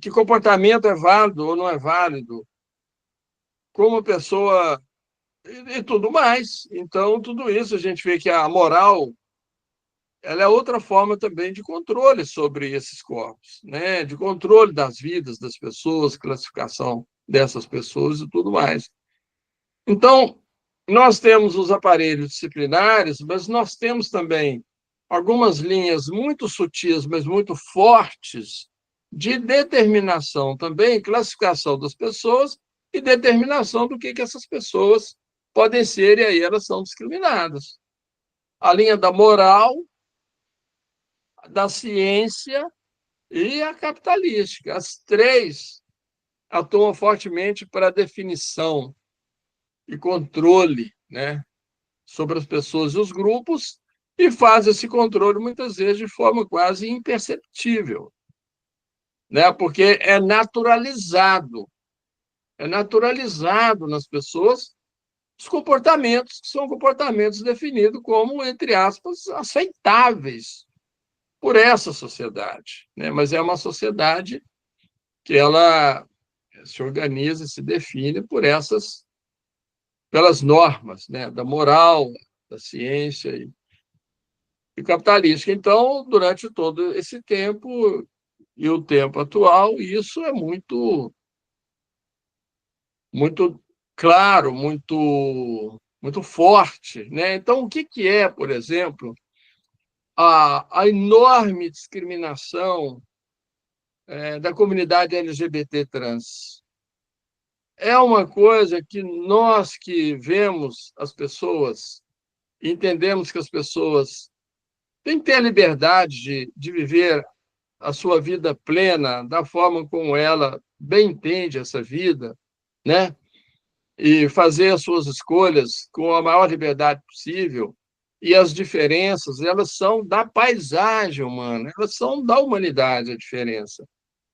que comportamento é válido ou não é válido, como a pessoa e tudo mais. Então, tudo isso a gente vê que a moral ela é outra forma também de controle sobre esses corpos, né? De controle das vidas das pessoas, classificação dessas pessoas e tudo mais. Então, nós temos os aparelhos disciplinares, mas nós temos também algumas linhas muito sutis, mas muito fortes, de determinação também, classificação das pessoas e determinação do que essas pessoas podem ser, e aí elas são discriminadas. A linha da moral, da ciência e a capitalística. As três atuam fortemente para a definição e controle, né, sobre as pessoas e os grupos, e faz esse controle, muitas vezes, de forma quase imperceptível, né, porque é naturalizado nas pessoas os comportamentos que são comportamentos definidos como, entre aspas, aceitáveis por essa sociedade, né? Mas é uma sociedade que ela se organiza e se define pelas normas, né? Da moral, da ciência e capitalística. Então, durante todo esse tempo e o tempo atual, isso é muito claro, muito forte, né? Então, o que é, por exemplo, a enorme discriminação da comunidade LGBT trans? É uma coisa que nós que vemos as pessoas, entendemos que as pessoas têm que ter a liberdade de viver a sua vida plena da forma como ela bem entende essa vida, né? E fazer as suas escolhas com a maior liberdade possível. E as diferenças, elas são da paisagem humana, elas são da humanidade, a diferença.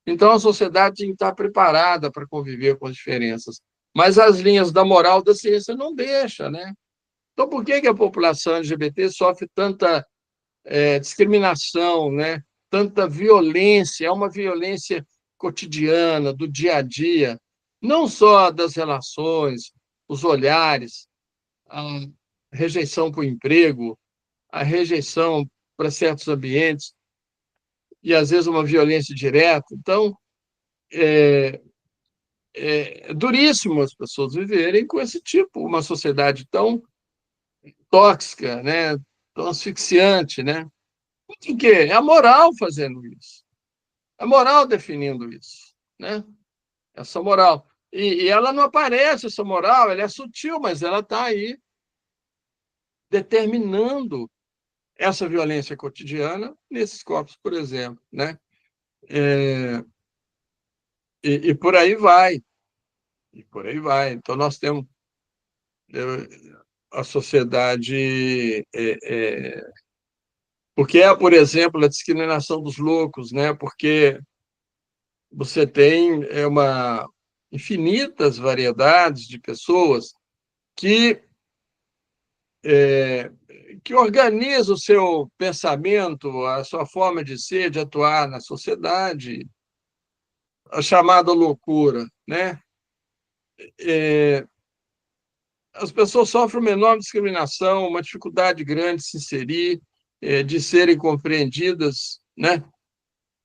Então, a sociedade tem que estar preparada para conviver com as diferenças. Mas as linhas da moral da ciência não deixam, né? Então, por que a população LGBT sofre tanta discriminação, né? Tanta violência? É uma violência cotidiana, do dia a dia, não só das relações, os olhares, a rejeição para o emprego, a rejeição para certos ambientes, e às vezes uma violência direta. Então, é duríssimo as pessoas viverem com esse tipo, uma sociedade tão tóxica, né? Tão asfixiante, né? Por quê? É a moral fazendo isso. A moral definindo isso, né? Essa moral. E ela não aparece, essa moral, ela é sutil, mas ela está aí determinando essa violência cotidiana nesses corpos, por exemplo, né? E por aí vai, e por aí vai. Então, nós temos a sociedade... porque é, por exemplo, a discriminação dos loucos, né? Porque você tem infinitas variedades de pessoas que que organiza o seu pensamento, a sua forma de ser, de atuar na sociedade, a chamada loucura, né? As pessoas sofrem uma enorme discriminação, uma dificuldade grande de se inserir, de serem compreendidas, né?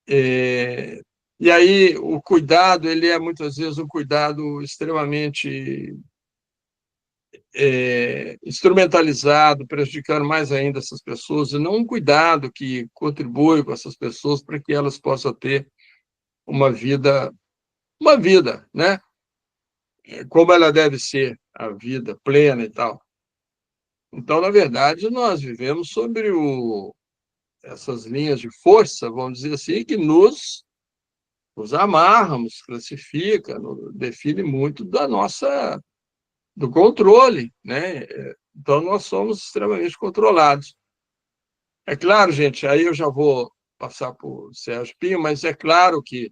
E aí o cuidado, ele é muitas vezes um cuidado extremamente instrumentalizado, prejudicando mais ainda essas pessoas, e não um cuidado que contribui com essas pessoas para que elas possam ter uma vida, né? Como ela deve ser, a vida plena e tal. Então, na verdade, nós vivemos sobre essas linhas de força, vamos dizer assim, que nos amarram, nos classifica, define muito do controle, né? Então, nós somos extremamente controlados. É claro, gente, aí eu já vou passar para o Sérgio Pinho, mas é claro que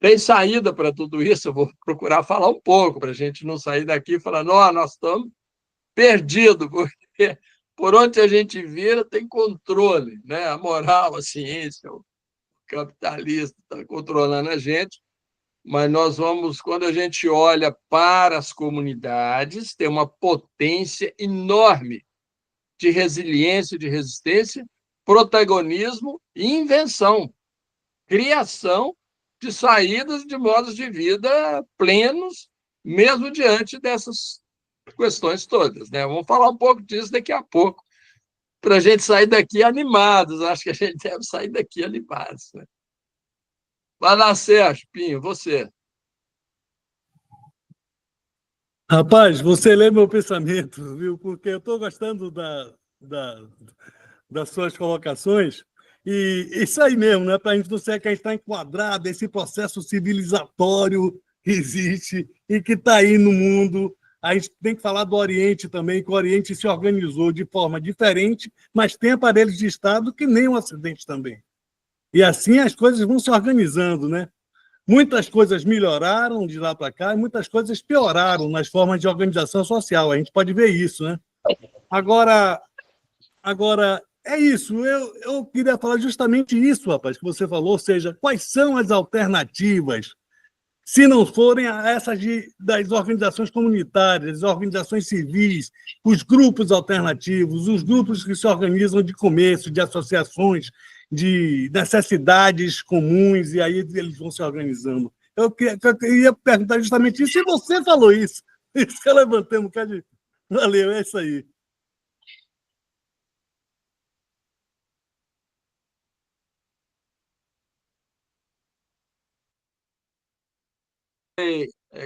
tem saída para tudo isso. Eu vou procurar falar um pouco, para a gente não sair daqui e falar, não, nós estamos perdidos, porque por onde a gente vira tem controle, né? A moral, a ciência, o capitalista está controlando a gente, mas nós vamos, quando a gente olha para as comunidades, tem uma potência enorme de resiliência, de resistência, protagonismo e invenção, criação de saídas de modos de vida plenos, mesmo diante dessas questões todas, né? Vamos falar um pouco disso daqui a pouco, para a gente sair daqui animados. Acho que a gente deve sair daqui animados, né? Vai lá, Sérgio Pinho, você. Rapaz, você lê meu pensamento, viu? Porque eu estou gostando das suas colocações. E isso aí mesmo, né? Para a gente não ser que a gente está enquadrado, esse processo civilizatório que existe e que está aí no mundo. A gente tem que falar do Oriente também, que o Oriente se organizou de forma diferente, mas tem aparelhos de Estado que nem o Ocidente também. E assim as coisas vão se organizando, né? Muitas coisas melhoraram de lá para cá e muitas coisas pioraram nas formas de organização social. A gente pode ver isso, né? Agora é isso. Eu queria falar justamente isso, rapaz, que você falou, ou seja, quais são as alternativas, se não forem essas das organizações comunitárias, das organizações civis, os grupos alternativos, os grupos que se organizam de comércio, de associações, de necessidades comuns, e aí eles vão se organizando. Eu queria perguntar justamente isso, e você falou isso. Isso que eu levantei um bocado de... Valeu, é isso aí.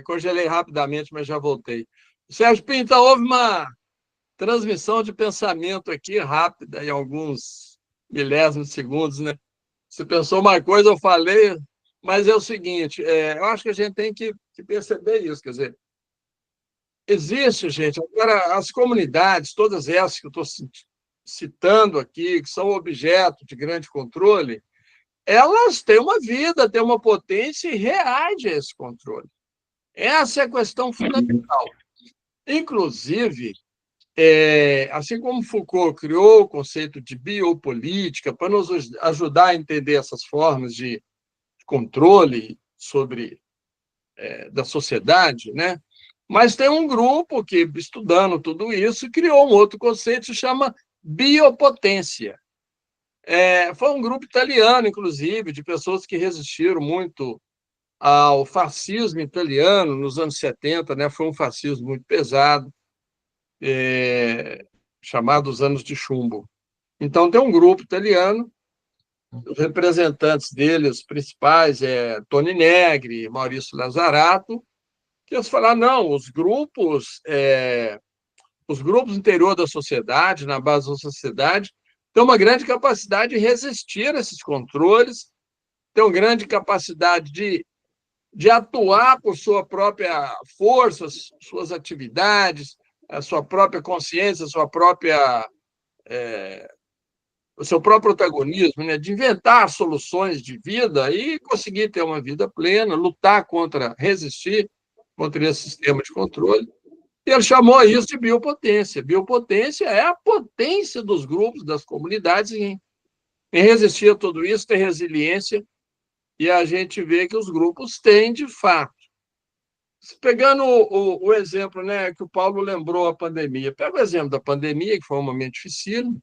Congelei rapidamente, mas já voltei. Sérgio Pinto, então, houve uma transmissão de pensamento aqui rápida, em alguns milésimos de segundos, né? Você pensou uma coisa, eu falei, Mas é o seguinte, eu acho que a gente tem que perceber isso, quer dizer, existe, gente, agora as comunidades, todas essas que eu estou citando aqui, que são objeto de grande controle, elas têm uma vida, têm uma potência e reagem a esse controle. Essa é a questão fundamental. Inclusive, assim como Foucault criou o conceito de biopolítica para nos ajudar a entender essas formas de controle sobre da sociedade, né? Mas tem um grupo que, estudando tudo isso, criou um outro conceito que se chama biopotência. Foi um grupo italiano, inclusive, de pessoas que resistiram muito ao fascismo italiano nos anos 70, né? Foi um fascismo muito pesado, chamado os Anos de Chumbo. Então, tem um grupo italiano, os representantes deles principais Toni Negri, Maurício Lazarato, que eles falaram, não, os grupos interior da sociedade, na base da sociedade, têm uma grande capacidade de resistir a esses controles, têm uma grande capacidade de atuar por sua própria força, suas atividades, a sua própria consciência, o seu próprio protagonismo, né? De inventar soluções de vida e conseguir ter uma vida plena, resistir contra esse sistema de controle. E ele chamou isso de biopotência. Biopotência é a potência dos grupos, das comunidades em resistir a tudo isso, ter resiliência, e a gente vê que os grupos têm, de fato. Pegando o exemplo, né, que o Paulo lembrou, a pandemia. Pega o exemplo da pandemia, que foi um momento difícil.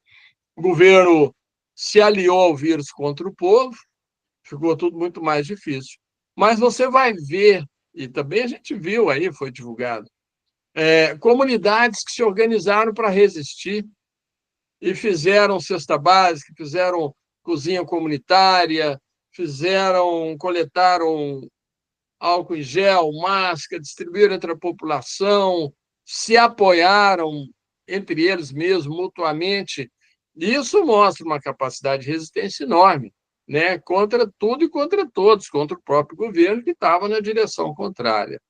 O governo se aliou ao vírus contra o povo, ficou tudo muito mais difícil. Mas você vai ver, e também a gente viu aí, foi divulgado, comunidades que se organizaram para resistir e fizeram cesta básica, fizeram cozinha comunitária, coletaram álcool em gel, máscara, distribuíram entre a população, se apoiaram entre eles mesmos, mutuamente. Isso mostra uma capacidade de resistência enorme, né? Contra tudo e contra todos, contra o próprio governo que estava na direção contrária.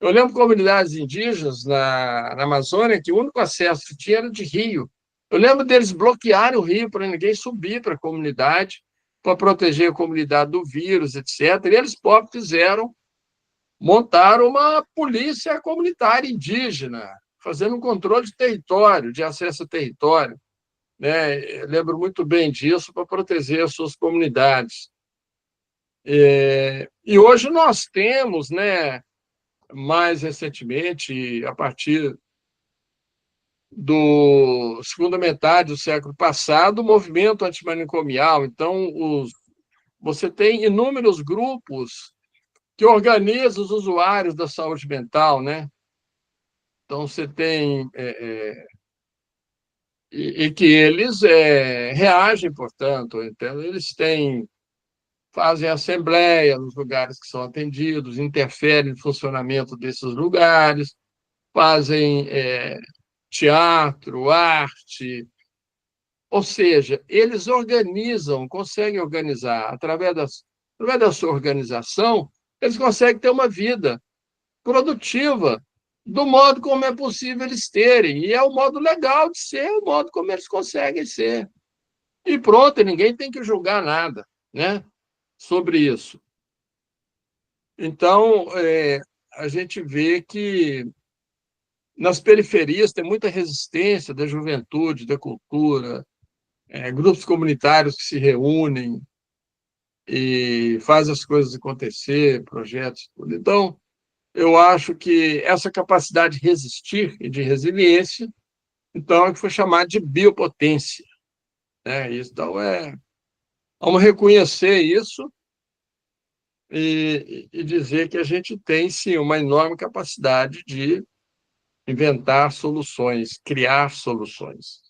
Eu lembro de comunidades indígenas na Amazônia que o único acesso que tinha era de rio. Eu lembro deles bloquearem o rio para ninguém subir para a comunidade, para proteger a comunidade do vírus, etc. E eles próprios montaram uma polícia comunitária indígena, fazendo um controle de território, de acesso a território, né? Eu lembro muito bem disso, para proteger as suas comunidades. E hoje nós temos, né, mais recentemente, a partir da segunda metade do século passado, o movimento antimanicomial. Então, você tem inúmeros grupos que organizam os usuários da saúde mental, né? Então, você tem... e que eles reagem, portanto. Então, eles fazem assembleia nos lugares que são atendidos, interferem no funcionamento desses lugares, fazem teatro, arte, ou seja, eles conseguem organizar, através da sua organização, eles conseguem ter uma vida produtiva, do modo como é possível eles terem, e é o modo legal de ser, o modo como eles conseguem ser. E pronto, ninguém tem que julgar nada, né, sobre isso. Então, a gente vê que nas periferias tem muita resistência da juventude, da cultura, grupos comunitários que se reúnem e fazem as coisas acontecer, projetos, tudo. Então, eu acho que essa capacidade de resistir e de resiliência, então, é que foi chamada de biopotência, né? Então, vamos reconhecer isso e dizer que a gente tem, sim, uma enorme capacidade de inventar soluções, criar soluções.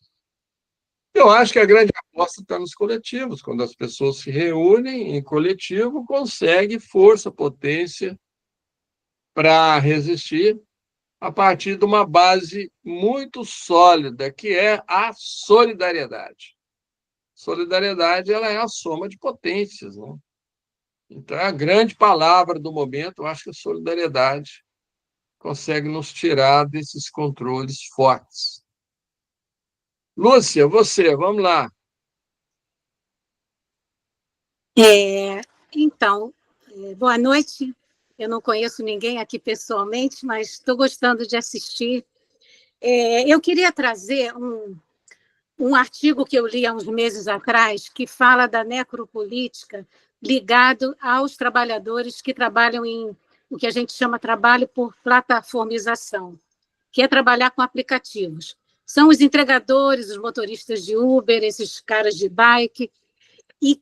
Eu acho que a grande aposta está nos coletivos. Quando as pessoas se reúnem em coletivo, conseguem força, potência para resistir a partir de uma base muito sólida, que é a solidariedade. Solidariedade, ela é a soma de potências, né? Então, é a grande palavra do momento, eu acho que a solidariedade consegue nos tirar desses controles fortes. Lúcia, você, vamos lá. Então, boa noite. Eu não conheço ninguém aqui pessoalmente, mas estou gostando de assistir. Eu queria trazer um artigo que eu li há uns meses atrás, que fala da necropolítica ligado aos trabalhadores que trabalham em o que a gente chama trabalho por plataformização, que é trabalhar com aplicativos. São os entregadores, os motoristas de Uber, esses caras de bike, e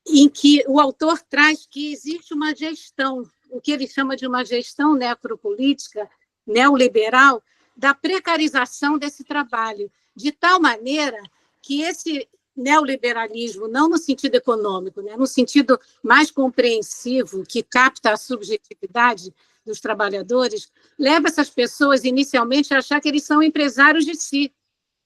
em que o autor traz que existe uma gestão, o que ele chama de uma gestão necropolítica, neoliberal, da precarização desse trabalho, de tal maneira que esse neoliberalismo, não no sentido econômico, né, no sentido mais compreensivo, que capta a subjetividade dos trabalhadores, leva essas pessoas inicialmente a achar que eles são empresários de si.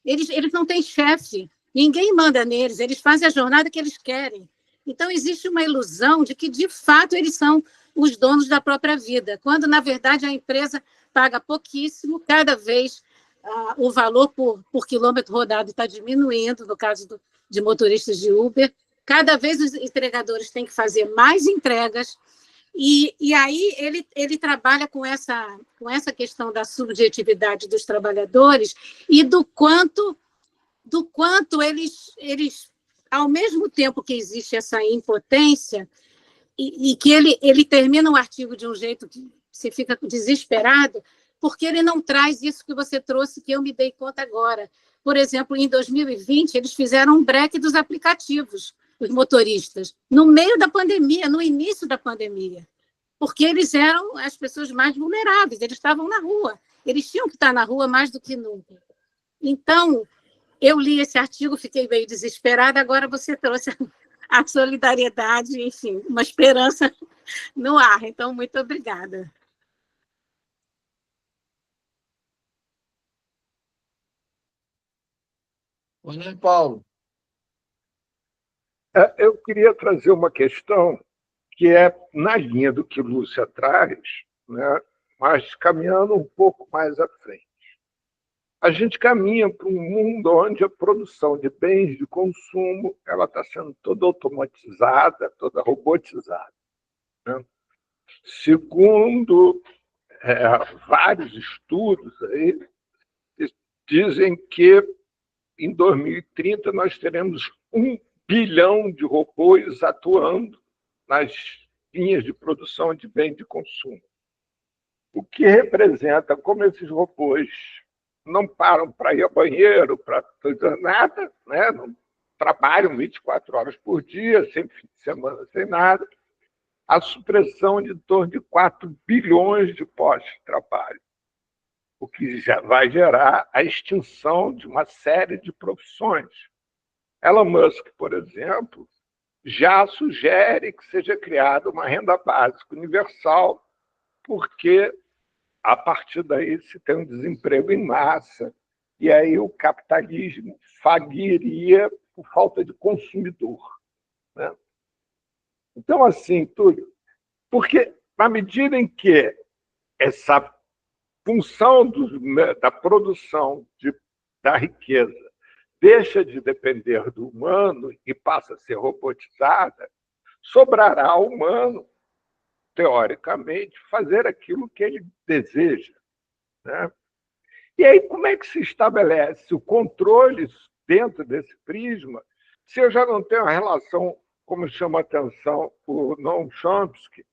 Eles não têm chefe, ninguém manda neles, eles fazem a jornada que eles querem. Então, existe uma ilusão de que, de fato, eles são os donos da própria vida, quando, na verdade, a empresa paga pouquíssimo, cada vez o valor por quilômetro rodado está diminuindo, no caso de motoristas de Uber, cada vez os entregadores têm que fazer mais entregas, e aí ele trabalha com essa questão da subjetividade dos trabalhadores e do quanto eles, ao mesmo tempo que existe essa impotência, e que ele termina o artigo de um jeito que você fica desesperado, porque ele não traz isso que você trouxe, que eu me dei conta agora. Por exemplo, em 2020, eles fizeram um break dos aplicativos, os motoristas, no meio da pandemia, no início da pandemia, porque eles eram as pessoas mais vulneráveis, eles estavam na rua, eles tinham que estar na rua mais do que nunca. Então, eu li esse artigo, fiquei meio desesperada, agora você trouxe a solidariedade, enfim, uma esperança no ar. Então, muito obrigada. Olha, Paulo. Eu queria trazer uma questão que é na linha do que Lúcia traz, né, mas caminhando um pouco mais à frente. A gente caminha para um mundo onde a produção de bens de consumo ela está sendo toda automatizada, toda robotizada, né? Segundo vários estudos aí, dizem que em 2030 nós teremos 1 bilhão de robôs atuando nas linhas de produção de bens de consumo. O que representa como esses robôs não param para ir ao banheiro, para fazer nada, né? Não trabalham 24 horas por dia, sem fim de semana, sem nada, a supressão de em torno de 4 bilhões de postos de trabalho, o que já vai gerar a extinção de uma série de profissões. Elon Musk, por exemplo, já sugere que seja criada uma renda básica universal, porque a partir daí se tem um desemprego em massa, e aí o capitalismo faliria por falta de consumidor, né? Então, assim, Túlio, porque na medida em que essa função da produção da riqueza deixa de depender do humano e passa a ser robotizada, sobrará ao humano, teoricamente, fazer aquilo que ele deseja, né? E aí, como é que se estabelece o controle dentro desse prisma, se eu já não tenho a relação, como chama a atenção o Noam Chomsky,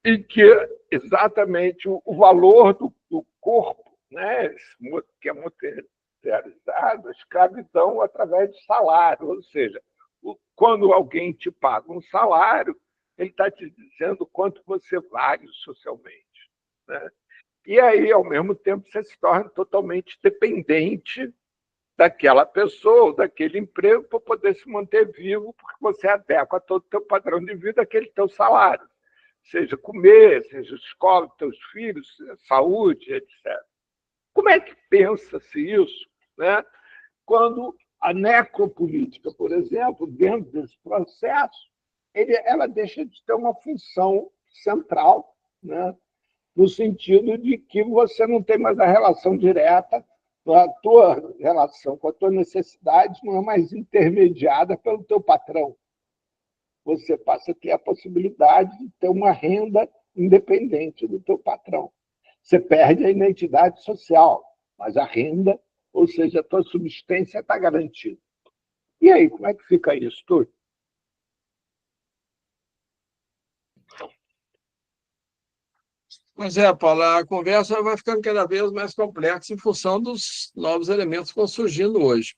e que exatamente o valor do corpo, né, que é materializado, a escravidão através de salário, ou seja, quando alguém te paga um salário, ele está te dizendo quanto você vale socialmente, né? E aí, ao mesmo tempo, você se torna totalmente dependente daquela pessoa, daquele emprego, para poder se manter vivo, porque você adequa todo o teu padrão de vida àquele teu salário, seja comer, seja escola dos teus filhos, saúde, etc. Como é que pensa-se isso, né, quando A necropolítica, por exemplo, dentro desse processo, ela deixa de ter uma função central, né? No sentido de que você não tem mais a relação direta, a tua relação com a tua necessidade não é mais intermediada pelo teu patrão. Você passa a ter a possibilidade de ter uma renda independente do teu patrão. Você perde a identidade social, mas a renda, ou seja, a tua subsistência está garantida. E aí, como é que fica isso tudo? Pois é, Paula, a conversa vai ficando cada vez mais complexa em função dos novos elementos que estão surgindo hoje.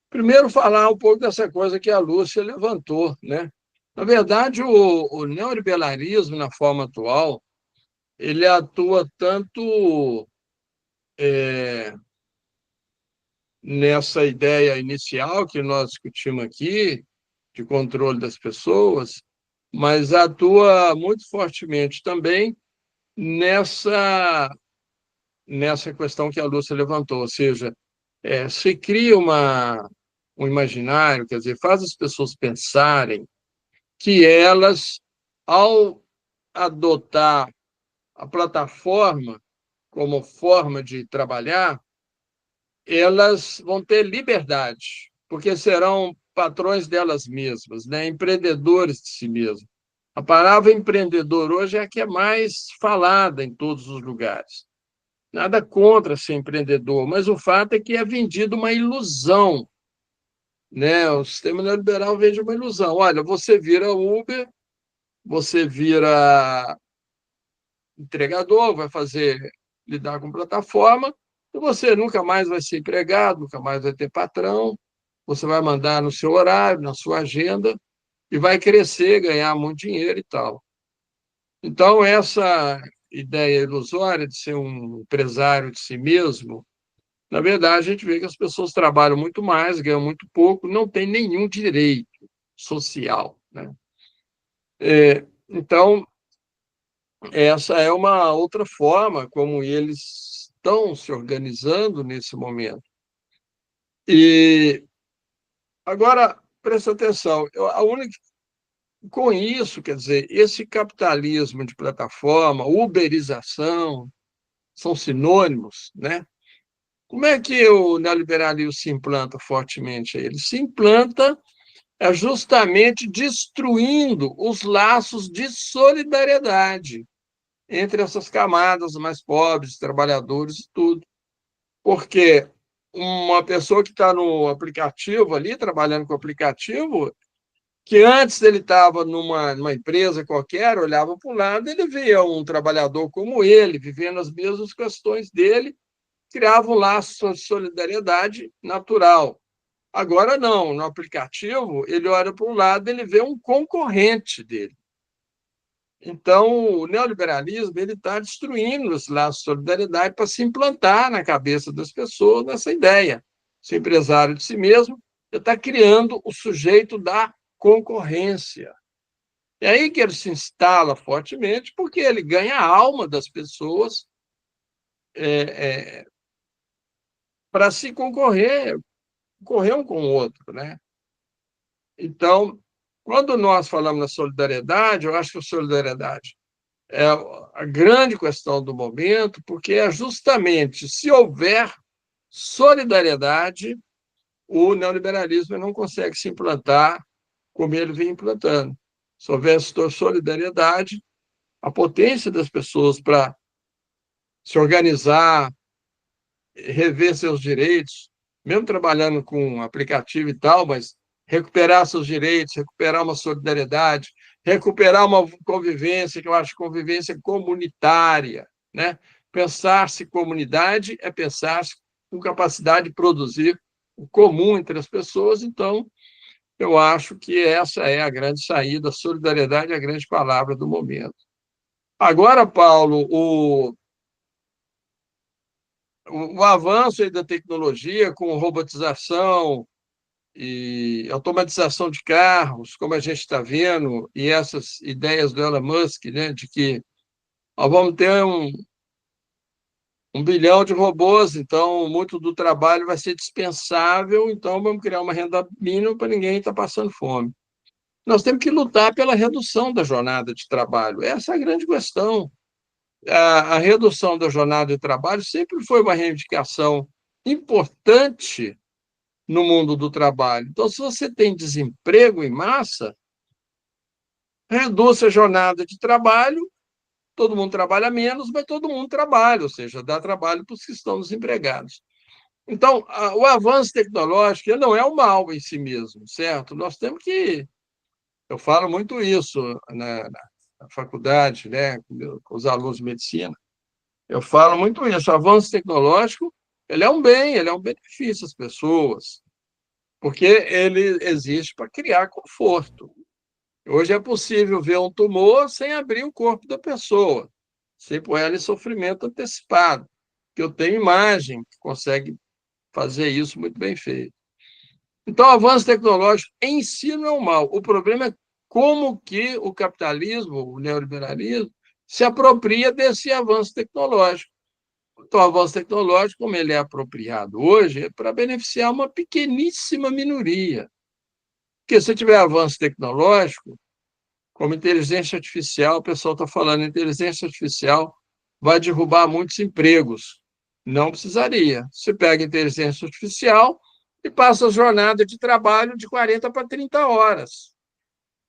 Primeiro, falar um pouco dessa coisa que a Lúcia levantou, né? Na verdade, o neoliberalismo, na forma atual, ele atua tanto nessa ideia inicial que nós discutimos aqui, de controle das pessoas, mas atua muito fortemente também nessa questão que a Lúcia levantou, ou seja, se cria um imaginário, quer dizer, faz as pessoas pensarem que elas, ao adotar a plataforma como forma de trabalhar, elas vão ter liberdade, porque serão patrões delas mesmas, né? Empreendedores de si mesmos. A palavra empreendedor hoje é a que é mais falada em todos os lugares. Nada contra ser empreendedor, mas o fato é que é vendida uma ilusão, né? O sistema neoliberal vende uma ilusão. Olha, você vira Uber, você vira entregador, vai lidar com plataforma, e você nunca mais vai ser empregado, nunca mais vai ter patrão, você vai mandar no seu horário, na sua agenda, e vai crescer, ganhar muito dinheiro e tal. Então, essa ideia ilusória de ser um empresário de si mesmo, na verdade, a gente vê que as pessoas trabalham muito mais, ganham muito pouco, não têm nenhum direito social, né? Então, essa é uma outra forma como eles estão se organizando nesse momento. E agora, presta atenção, com isso, quer dizer, esse capitalismo de plataforma, uberização, são sinônimos, né? Como é que o neoliberalismo se implanta fortemente? Ele se implanta justamente destruindo os laços de solidariedade entre essas camadas mais pobres, trabalhadores e tudo. Porque uma pessoa que está no aplicativo ali, trabalhando com o aplicativo, que antes ele estava numa empresa qualquer, olhava para o lado, ele via um trabalhador como ele, vivendo as mesmas questões dele, criava um laço de solidariedade natural. Agora não, no aplicativo, ele olha para um lado, ele vê um concorrente dele. Então, o neoliberalismo ele está destruindo os laços de solidariedade para se implantar na cabeça das pessoas nessa ideia. Ser empresário de si mesmo, ele está criando o sujeito da concorrência. É aí que ele se instala fortemente, porque ele ganha a alma das pessoas para se concorrer um com o outro, né? Então, quando nós falamos na solidariedade, eu acho que a solidariedade é a grande questão do momento, porque é justamente se houver solidariedade, o neoliberalismo não consegue se implantar como ele vem implantando. Se houver solidariedade, a potência das pessoas para se organizar, rever seus direitos, mesmo trabalhando com aplicativo e tal, mas recuperar seus direitos, recuperar uma solidariedade, recuperar uma convivência, que eu acho convivência comunitária, né? Pensar-se comunidade é pensar-se com capacidade de produzir o comum entre as pessoas. Então, eu acho que essa é a grande saída, a solidariedade é a grande palavra do momento. Agora, Paulo, o avanço aí da tecnologia com robotização e automatização de carros, como a gente está vendo, e essas ideias do Elon Musk, né, de que nós vamos ter 1 bilhão de robôs, então muito do trabalho vai ser dispensável, então vamos criar uma renda mínima para ninguém estar passando fome. Nós temos que lutar pela redução da jornada de trabalho. Essa é a grande questão. A redução da jornada de trabalho sempre foi uma reivindicação importante no mundo do trabalho. Então, se você tem desemprego em massa, reduz a jornada de trabalho, todo mundo trabalha menos, mas todo mundo trabalha, ou seja, dá trabalho para os que estão desempregados. Então, o avanço tecnológico não é um mal em si mesmo, certo? Nós temos que... Eu falo muito isso na faculdade, né, com os alunos de medicina. Eu falo muito isso. O avanço tecnológico, ele é um bem, ele é um benefício às pessoas, porque ele existe para criar conforto. Hoje é possível ver um tumor sem abrir o corpo da pessoa, sem pôr ela em sofrimento antecipado, que eu tenho imagem que consegue fazer isso muito bem feito. Então, o avanço tecnológico em si não é um mal. O problema é como que o capitalismo, o neoliberalismo, se apropria desse avanço tecnológico. Então, o avanço tecnológico, como ele é apropriado hoje, é para beneficiar uma pequeníssima minoria. Porque se tiver avanço tecnológico, como inteligência artificial, o pessoal está falando, inteligência artificial vai derrubar muitos empregos. Não precisaria. Você pega a inteligência artificial e passa a jornada de trabalho de 40 para 30 horas.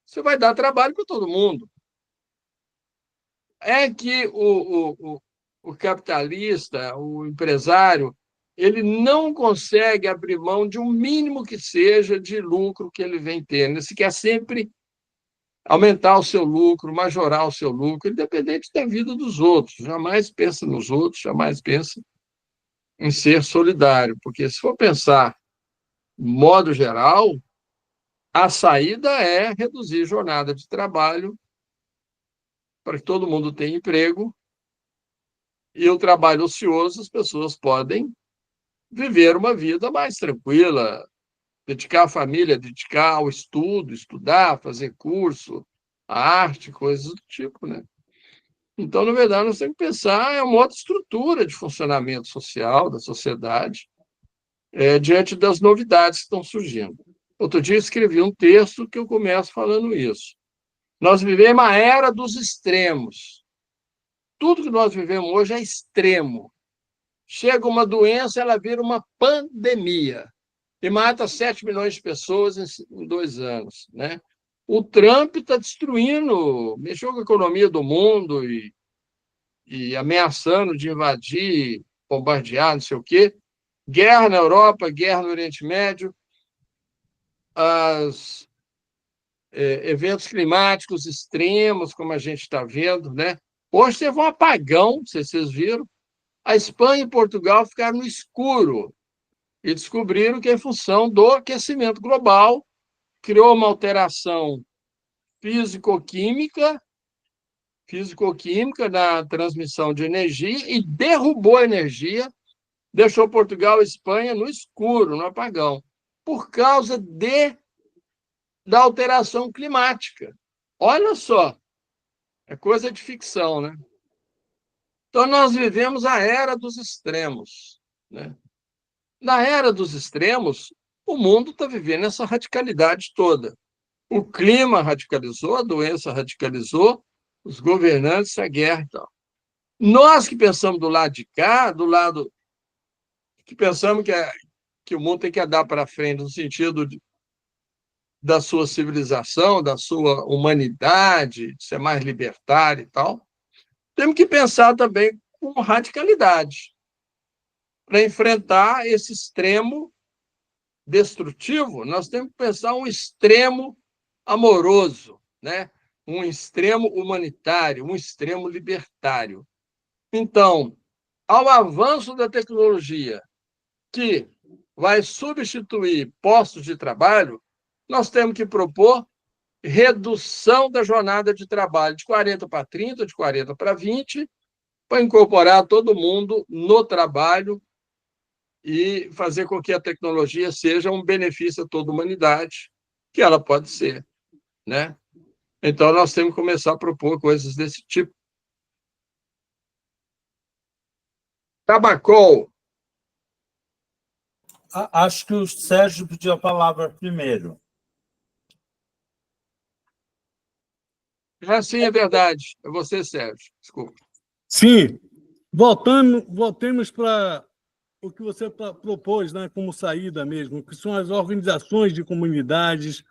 Você vai dar trabalho para todo mundo. É que o capitalista, o empresário, ele não consegue abrir mão de um mínimo que seja de lucro que ele vem tendo. Ele quer sempre aumentar o seu lucro, majorar o seu lucro, independente da vida dos outros. Jamais pensa nos outros, jamais pensa em ser solidário, porque se for pensar de modo geral, a saída é reduzir a jornada de trabalho para que todo mundo tenha emprego e o trabalho ocioso as pessoas podem viver uma vida mais tranquila, dedicar à família, dedicar ao estudo, estudar, fazer curso, a arte, coisas do tipo, né? Então, na verdade, nós temos que pensar em uma outra estrutura de funcionamento social da sociedade diante das novidades que estão surgindo. Outro dia eu escrevi um texto que eu começo falando isso. Nós vivemos a era dos extremos. Tudo que nós vivemos hoje é extremo. Chega uma doença, ela vira uma pandemia e mata 7 milhões de pessoas em 2 anos, né? O Trump está destruindo, mexeu com a economia do mundo e ameaçando de invadir, bombardear, não sei o quê. Guerra na Europa, guerra no Oriente Médio, eventos climáticos extremos, como a gente está vendo, né? Hoje teve um apagão, não sei se vocês viram. A Espanha e Portugal ficaram no escuro e descobriram que, em função do aquecimento global, criou uma alteração físico-química na transmissão de energia e derrubou a energia, deixou Portugal e Espanha no escuro, no apagão, por causa da alteração climática. Olha só, é coisa de ficção, né? Então, nós vivemos a era dos extremos, né? Na era dos extremos, o mundo está vivendo essa radicalidade toda. O clima radicalizou, a doença radicalizou, os governantes, a guerra e tal. Nós que pensamos do lado de cá, do lado que pensamos que o mundo tem que andar para frente no sentido da sua civilização, da sua humanidade, de ser mais libertário e tal, temos que pensar também com radicalidade para enfrentar esse extremo destrutivo. Nós temos que pensar um extremo amoroso, né? Um extremo humanitário, um extremo libertário. Então, ao avanço da tecnologia que vai substituir postos de trabalho, nós temos que propor redução da jornada de trabalho de 40 para 30, de 40 para 20, para incorporar todo mundo no trabalho e fazer com que a tecnologia seja um benefício a toda a humanidade, que ela pode ser, né? Então, nós temos que começar a propor coisas desse tipo. Tabacol. Acho que o Sérgio pediu a palavra primeiro. Sim, é verdade. É você, Sérgio. Desculpa. Sim, voltemos para o que você propôs, né, como saída mesmo, que são as organizações de comunidades,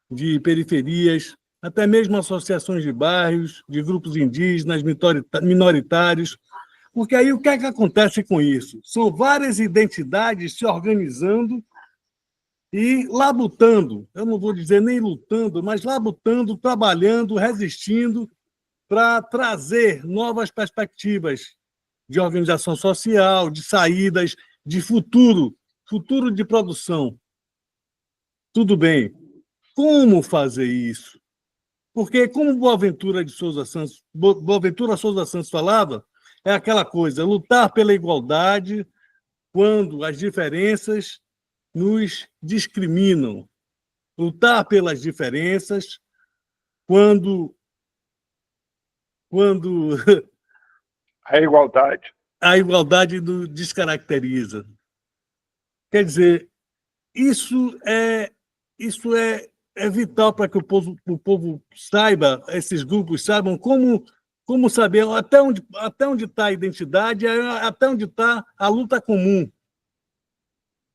de periferias, até mesmo associações de bairros, de grupos indígenas, minoritários. Porque aí o que é que acontece com isso? São várias identidades se organizando e labutando, eu não vou dizer nem lutando, mas labutando, trabalhando, resistindo para trazer novas perspectivas de organização social, de saídas, de futuro de produção. Tudo bem. Como fazer isso? Porque, como Boaventura Souza Santos falava, é aquela coisa, lutar pela igualdade quando as diferenças nos discriminam. Lutar pelas diferenças quando A igualdade. a igualdade nos descaracteriza. Quer dizer, isso é vital para que o povo saiba, esses grupos saibam como saber até onde está a identidade, até onde está a luta comum,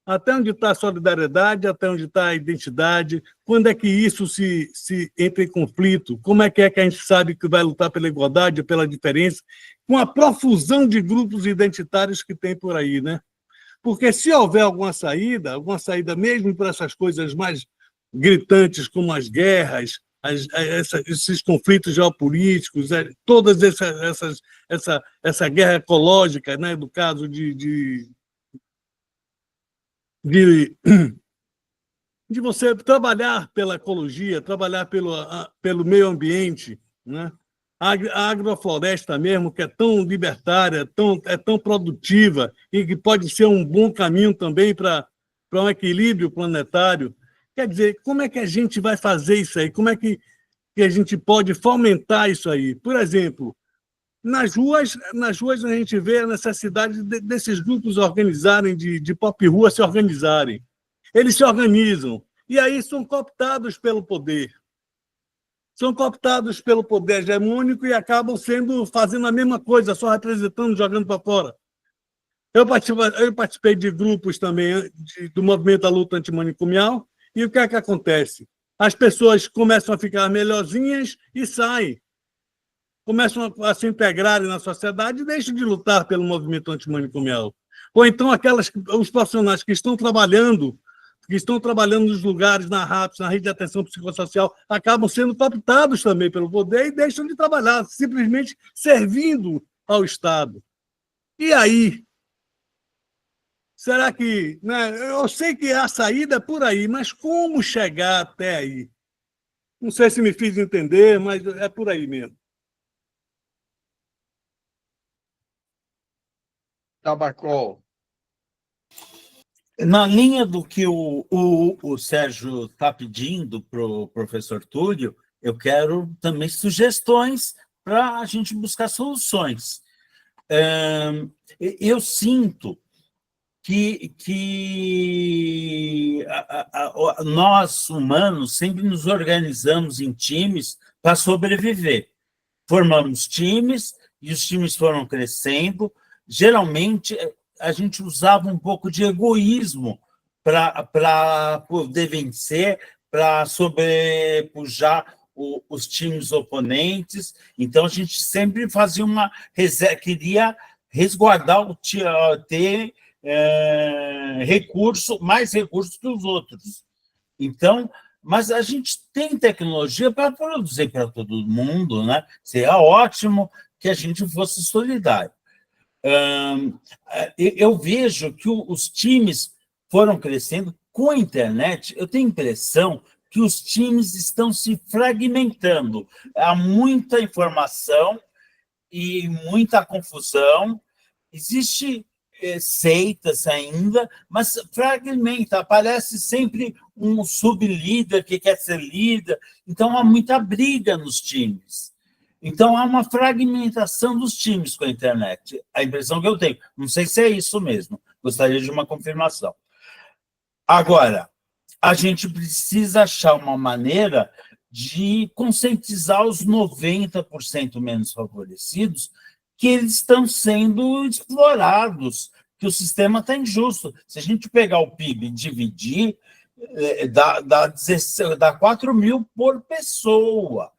até onde está a solidariedade, até onde está a identidade, quando é que isso se entra em conflito, como é que a gente sabe que vai lutar pela igualdade, pela diferença, com a profusão de grupos identitários que tem por aí, né? Porque se houver alguma saída mesmo para essas coisas mais gritantes como as guerras, esses conflitos geopolíticos, todas essa guerra ecológica, né, do caso de você trabalhar pela ecologia, trabalhar pelo meio ambiente, né? A agrofloresta mesmo, que é tão libertária, é tão produtiva e que pode ser um bom caminho também para um equilíbrio planetário. Quer dizer, como é que a gente vai fazer isso aí? Como é que a gente pode fomentar isso aí? Por exemplo, nas ruas a gente vê a necessidade desses grupos organizarem, de pop-rua se organizarem. Eles se organizam e aí são cooptados pelo poder. São cooptados pelo poder hegemônico e acabam fazendo a mesma coisa, só representando, jogando para fora. Eu participei de grupos também do movimento da luta antimanicomial, e o que é que acontece? As pessoas começam a ficar melhorzinhas e saem. Começam a se integrarem na sociedade e deixam de lutar pelo movimento antimanicomial. Ou então os profissionais que estão trabalhando nos lugares, na RAPS, na rede de atenção psicossocial, acabam sendo cooptados também pelo poder e deixam de trabalhar, simplesmente servindo ao Estado. E aí? Será que... Né, eu sei que a saída é por aí, mas como chegar até aí? Não sei se me fiz entender, mas é por aí mesmo. Tabacol. Na linha do que o Sérgio está pedindo para o professor Túlio, eu quero também sugestões para a gente buscar soluções. Eu sinto que nós, humanos, sempre nos organizamos em times para sobreviver. Formamos times e os times foram crescendo. Geralmente, a gente usava um pouco de egoísmo para poder vencer, para sobrepujar os times oponentes. Então, a gente sempre fazia queria resguardar, ter mais recursos que os outros. Então, mas a gente tem tecnologia para produzir para todo mundo, né? Seria ótimo que a gente fosse solidário. Eu vejo que os times foram crescendo com a internet. Eu tenho a impressão que os times estão se fragmentando. Há muita informação e muita confusão. Existe seitas ainda, mas fragmenta. Aparece sempre um sublíder que quer ser líder. Então, há muita briga nos times. Então, há uma fragmentação dos times com a internet. A impressão que eu tenho. Não sei se é isso mesmo. Gostaria de uma confirmação. Agora, a gente precisa achar uma maneira de conscientizar os 90% menos favorecidos que eles estão sendo explorados, que o sistema está injusto. Se a gente pegar o PIB e dividir, dá 4 mil por pessoa.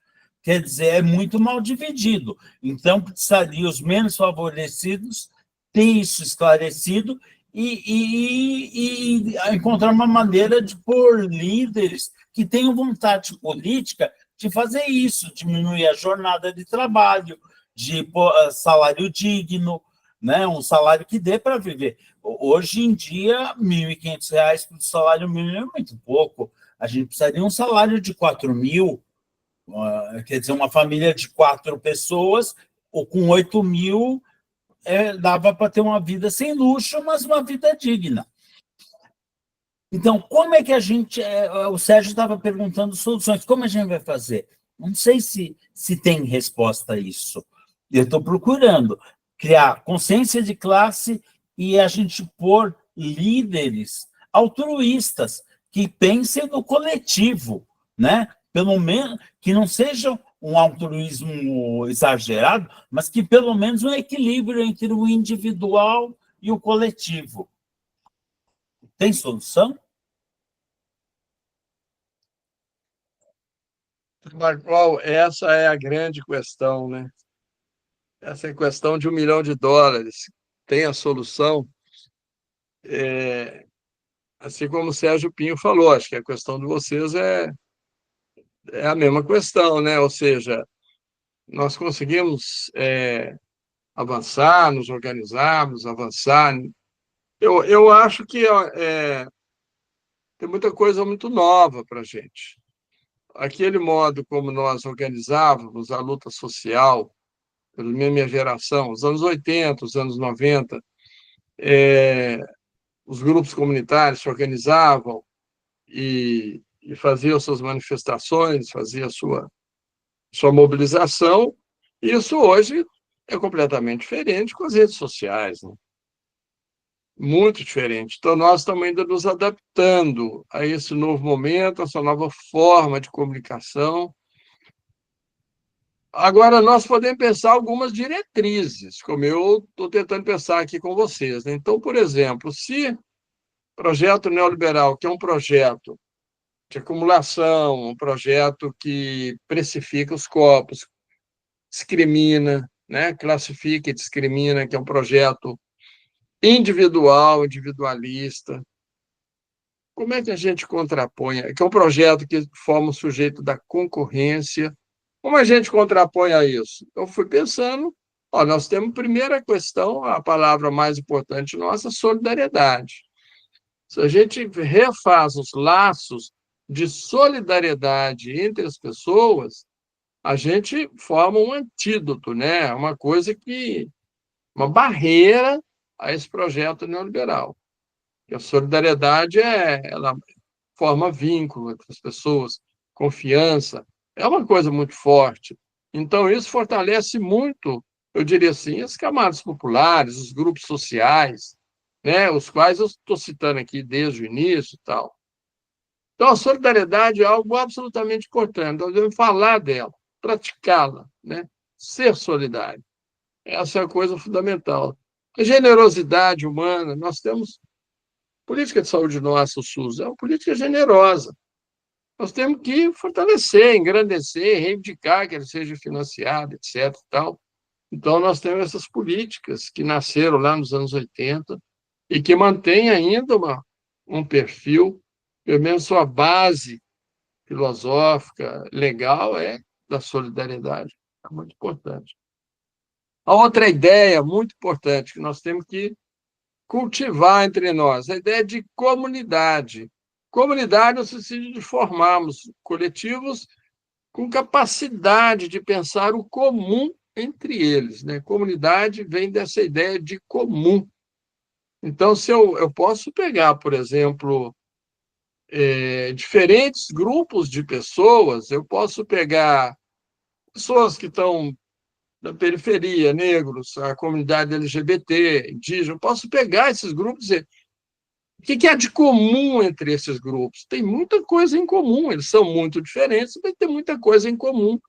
Quer dizer, é muito mal dividido. Então, precisaria os menos favorecidos ter isso esclarecido e encontrar uma maneira de pôr líderes que tenham vontade política de fazer isso, diminuir a jornada de trabalho, de pôr salário digno, né? Um salário que dê para viver. Hoje em dia, R$ 1.500 para o salário mínimo é muito pouco. A gente precisaria de um salário de 4 mil, quer dizer, uma família de 4 pessoas, ou com 8 mil, dava para ter uma vida sem luxo, mas uma vida digna. Então, como é que a gente... o Sérgio estava perguntando soluções, como a gente vai fazer? Não sei se tem resposta a isso. Eu estou procurando criar consciência de classe e a gente pôr líderes altruístas que pensem no coletivo, né? Pelo menos que não sejam um altruísmo exagerado, mas que pelo menos um equilíbrio entre o individual e o coletivo. Tem solução? Marcoal, essa é a grande questão, né? Essa é a questão de $1 milhão. Tem a solução? Assim como o Sérgio Pinho falou, acho que a questão de vocês é a mesma questão, né? Ou seja, nós conseguimos avançar, nos organizarmos, avançar. Eu acho que tem muita coisa muito nova para a gente. Aquele modo como nós organizávamos a luta social, pela minha geração, os anos 80, os anos 90, os grupos comunitários se organizavam e faziam suas manifestações, faziam sua mobilização. Isso hoje é completamente diferente com as redes sociais, né? Muito diferente. Então, nós estamos ainda nos adaptando a esse novo momento, a essa nova forma de comunicação. Agora, nós podemos pensar algumas diretrizes, como eu estou tentando pensar aqui com vocês, né? Então, por exemplo, se o projeto neoliberal, que é um projeto de acumulação, um projeto que precifica os corpos, discrimina, né? Classifica e discrimina, que é um projeto individual, individualista. Como é que a gente contrapõe? Que é um projeto que forma o sujeito da concorrência. Como a gente contrapõe a isso? Eu fui pensando, nós temos primeira questão, a palavra mais importante nossa, solidariedade. Se a gente refaz os laços de solidariedade entre as pessoas, a gente forma um antídoto, né? Uma barreira a esse projeto neoliberal. E a solidariedade ela forma vínculo entre as pessoas, confiança, é uma coisa muito forte. Então, isso fortalece muito, eu diria assim, as camadas populares, os grupos sociais, né, os quais eu estou citando aqui desde o início e tal. Então, a solidariedade é algo absolutamente importante, nós devemos falar dela, praticá-la, né? Ser solidário. Essa é a coisa fundamental. A generosidade humana, nós temos política de saúde nossa, o SUS, é uma política generosa. Nós temos que fortalecer, engrandecer, reivindicar que ele seja financiado, etc. Tal. Então, nós temos essas políticas que nasceram lá nos anos 80 e que mantêm ainda um perfil, pelo menos sua base filosófica, legal, é da solidariedade. É muito importante. A outra ideia muito importante que nós temos que cultivar entre nós, a ideia de comunidade. Comunidade no sentido de formarmos coletivos com capacidade de pensar o comum entre eles, né? Comunidade vem dessa ideia de comum. Então, se eu posso pegar, por exemplo, diferentes grupos de pessoas, eu posso pegar pessoas que estão na periferia, negros, a comunidade LGBT, indígena. Eu posso pegar esses grupos e dizer o que há de comum entre esses grupos. Tem muita coisa em comum, eles são muito diferentes, mas tem muita coisa em comum.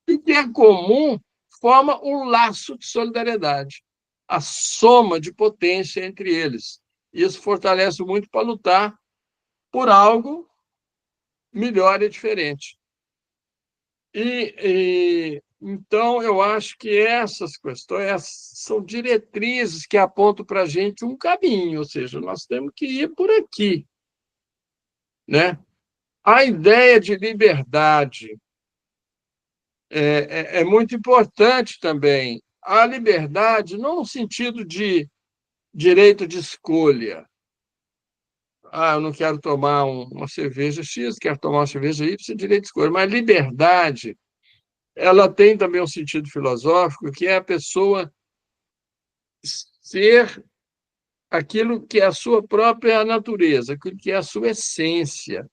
E o que é comum forma um laço de solidariedade, a soma de potência entre eles. Isso fortalece muito para lutar por algo melhor e diferente. Então, eu acho que essas questões são diretrizes que apontam para a gente um caminho, ou seja, nós temos que ir por aqui, né? A ideia de liberdade é muito importante também. A liberdade, não no sentido de direito de escolha. Eu não quero tomar uma cerveja X, quero tomar uma cerveja Y, direito de escolha. Mas liberdade, ela tem também um sentido filosófico, que é a pessoa ser aquilo que é a sua própria natureza, aquilo que é a sua essência.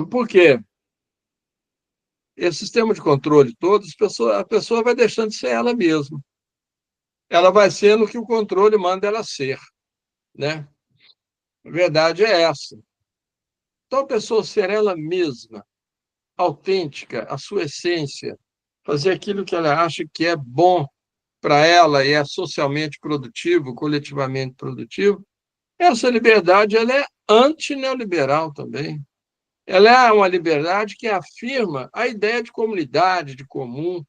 Por quê? Esse sistema de controle todo, a pessoa vai deixando de ser ela mesma. Ela vai sendo o que o controle manda ela ser, né? A verdade é essa. Então, a pessoa ser ela mesma, autêntica, a sua essência, fazer aquilo que ela acha que é bom para ela e é socialmente produtivo, coletivamente produtivo, essa liberdade ela é antineoliberal também. Ela é uma liberdade que afirma a ideia de comunidade, de comum,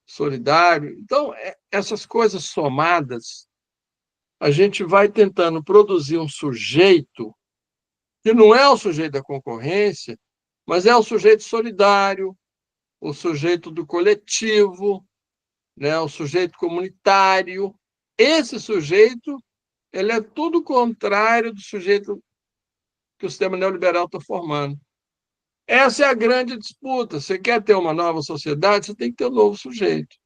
solidário. Então, essas coisas somadas, a gente vai tentando produzir um sujeito que não é o sujeito da concorrência, mas é o sujeito solidário, o sujeito do coletivo, né, o sujeito comunitário. Esse sujeito, ele é tudo o contrário do sujeito que o sistema neoliberal está formando. Essa é a grande disputa. Você quer ter uma nova sociedade, você tem que ter um novo sujeito.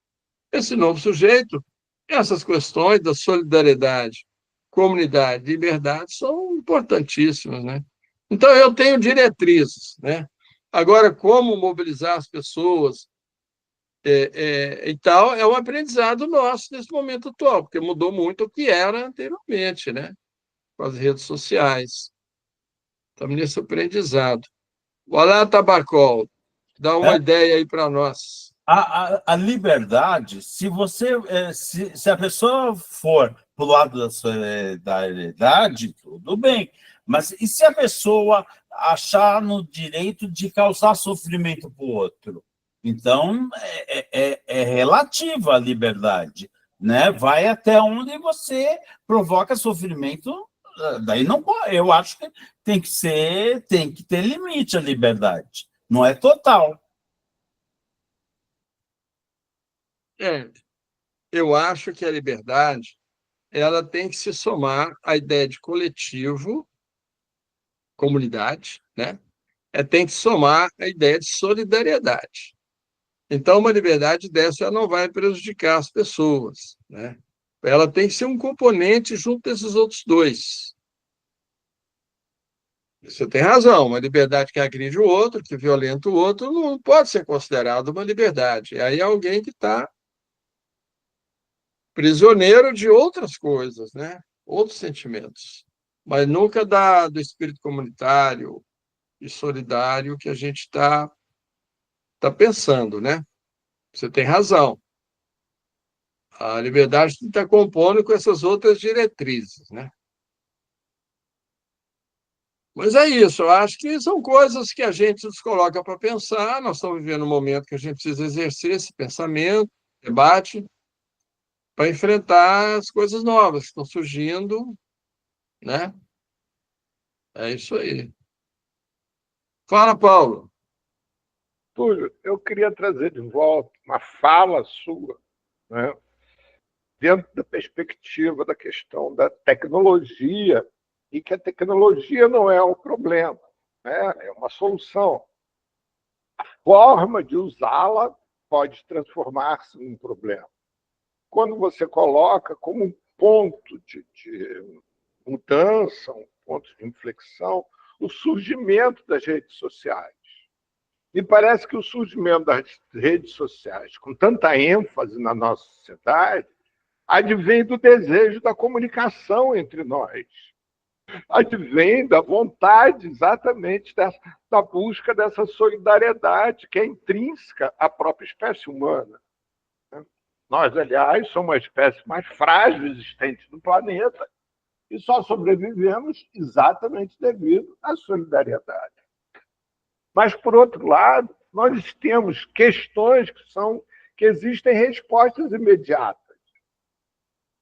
Esse novo sujeito, essas questões da solidariedade, comunidade, liberdade são importantíssimas, né? Então, eu tenho diretrizes, né? Agora, como mobilizar as pessoas e tal, é um aprendizado nosso nesse momento atual, porque mudou muito o que era anteriormente, né? Com as redes sociais. Estamos nesse aprendizado. Olá, Tabacol, dá uma É, ideia aí para nós. a liberdade, se a pessoa for para o lado da solidariedade, tudo bem. Mas e se a pessoa achar no direito de causar sofrimento para o outro? Então, é relativa a liberdade, né? Vai até onde você provoca sofrimento, daí não pode. Eu acho que tem que ter limite à liberdade, não é total. É, eu acho que a liberdade ela tem que se somar à ideia de coletivo, comunidade, né? Tem que somar a ideia de solidariedade. Então, uma liberdade dessa ela não vai prejudicar as pessoas, né? Ela tem que ser um componente junto desses outros dois. Você tem razão, uma liberdade que agride o outro, que violenta o outro, não pode ser considerada uma liberdade. Aí é alguém que está prisioneiro de outras coisas, né? Outros sentimentos, mas nunca do espírito comunitário e solidário que a gente tá pensando, né? Você tem razão. A liberdade está compondo com essas outras diretrizes, né? Mas é isso, eu acho que são coisas que a gente nos coloca para pensar. Nós estamos vivendo um momento que a gente precisa exercer esse pensamento, debate, para enfrentar as coisas novas que estão surgindo, né? É isso aí. Fala, Paulo. Túlio, eu queria trazer de volta uma fala sua, né, dentro da perspectiva da questão da tecnologia, e que a tecnologia não é o problema, né, é uma solução. A forma de usá-la pode transformar-se num problema. Quando você coloca como um ponto de mudança, um ponto de inflexão, o surgimento das redes sociais. Me parece que o surgimento das redes sociais, com tanta ênfase na nossa sociedade, advém do desejo da comunicação entre nós, advém da vontade exatamente da busca dessa solidariedade que é intrínseca à própria espécie humana. Nós, aliás, somos a espécie mais frágil existente no planeta e só sobrevivemos exatamente devido à solidariedade. Mas, por outro lado, nós temos questões que existem respostas imediatas.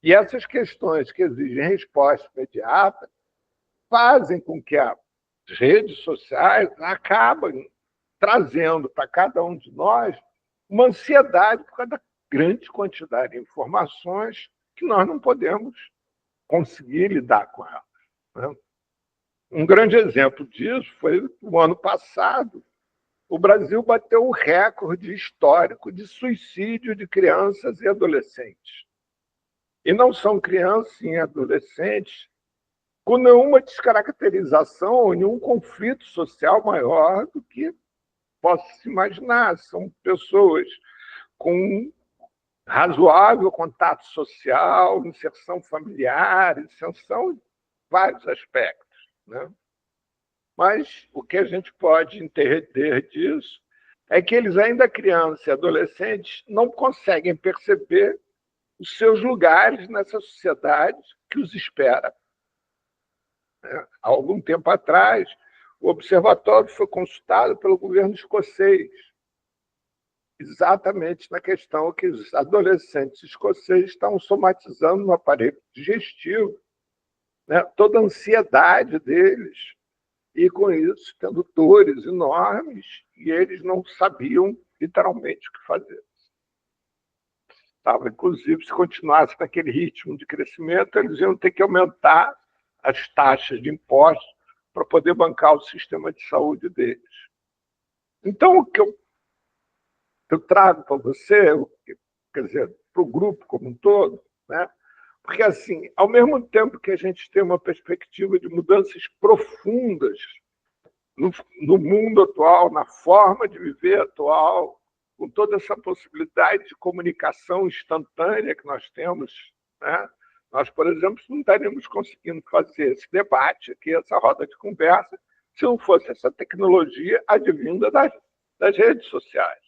E essas questões que exigem resposta imediata fazem com que as redes sociais acabem trazendo para cada um de nós uma ansiedade por causa da grande quantidade de informações que nós não podemos conseguir lidar com elas, né? Um grande exemplo disso foi no ano passado. O Brasil bateu o recorde histórico de suicídio de crianças e adolescentes. E não são crianças e adolescentes com nenhuma descaracterização ou nenhum conflito social maior do que possa se imaginar. São pessoas com razoável contato social, inserção familiar, inserção em vários aspectos, né? Mas o que a gente pode entender disso é que eles, ainda crianças e adolescentes, não conseguem perceber os seus lugares nessa sociedade que os espera. Há algum tempo atrás, o observatório foi consultado pelo governo escocês, exatamente na questão que os adolescentes escoceses estão somatizando no aparelho digestivo, né, toda a ansiedade deles, e com isso tendo dores enormes, e eles não sabiam literalmente o que fazer. Inclusive, se continuasse naquele ritmo de crescimento, eles iam ter que aumentar as taxas de impostos para poder bancar o sistema de saúde deles. Então, o que eu trago para você, quer dizer, para o grupo como um todo, né? Porque, assim, ao mesmo tempo que a gente tem uma perspectiva de mudanças profundas no mundo atual, na forma de viver atual, com toda essa possibilidade de comunicação instantânea que nós temos, né? Nós, por exemplo, não estaríamos conseguindo fazer esse debate aqui, essa roda de conversa, se não fosse essa tecnologia advinda das redes sociais.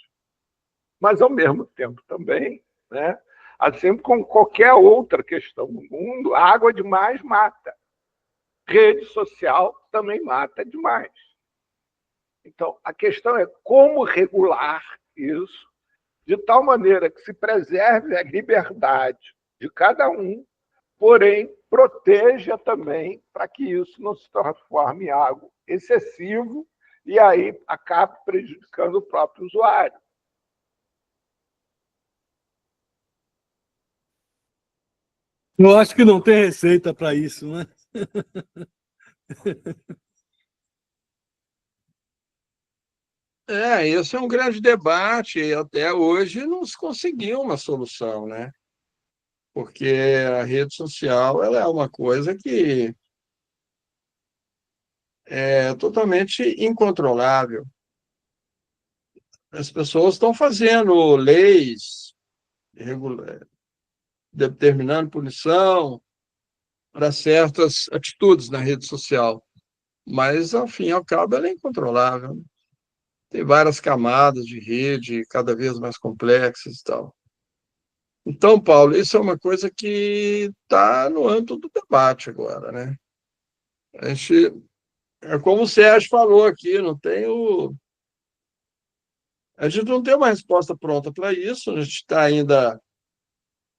Mas, ao mesmo tempo, também, né, assim como qualquer outra questão no mundo, a água demais mata. Rede social também mata demais. Então, a questão é como regular isso de tal maneira que se preserve a liberdade de cada um, porém proteja também para que isso não se transforme em algo excessivo e aí acabe prejudicando o próprio usuário. Eu acho que não tem receita para isso, né? Esse é um grande debate, e até hoje não se conseguiu uma solução, né? Porque a rede social ela é uma coisa que é totalmente incontrolável. As pessoas estão fazendo leis, determinando punição para certas atitudes na rede social, mas, ao fim e ao cabo, ela é incontrolável, né? Tem várias camadas de rede, cada vez mais complexas e tal. Então, Paulo, isso é uma coisa que está no âmbito do debate agora, né? A gente, é como o Sérgio falou aqui, a gente não tem uma resposta pronta para isso, a gente está ainda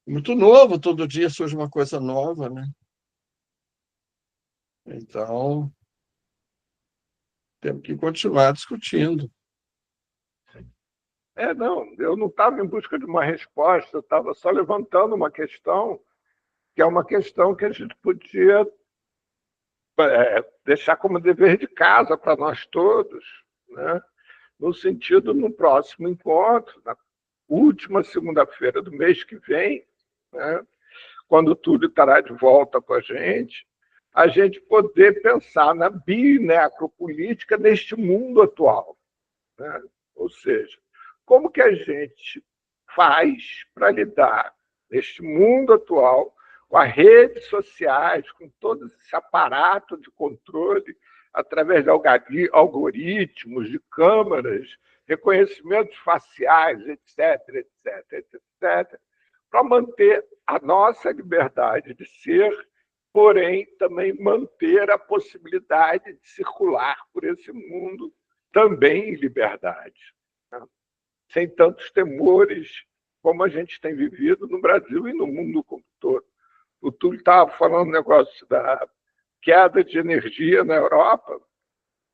muito novo, todo dia surge uma coisa nova, né? Então, temos que continuar discutindo. Não, eu não estava em busca de uma resposta, eu estava só levantando uma questão, que é uma questão que a gente podia deixar como dever de casa para nós todos, né? No sentido, no próximo encontro, na última segunda-feira do mês que vem, né, quando o Túlio estará de volta com a gente poder pensar na bionecropolítica neste mundo atual, né? Ou seja, como que a gente faz para lidar neste mundo atual com as redes sociais, com todo esse aparato de controle através de algoritmos, de câmaras, reconhecimentos faciais, etc., etc., etc., para manter a nossa liberdade de ser, porém também manter a possibilidade de circular por esse mundo também em liberdade, né? Sem tantos temores como a gente tem vivido no Brasil e no mundo como um todo. O Túlio estava falando do negócio da queda de energia na Europa.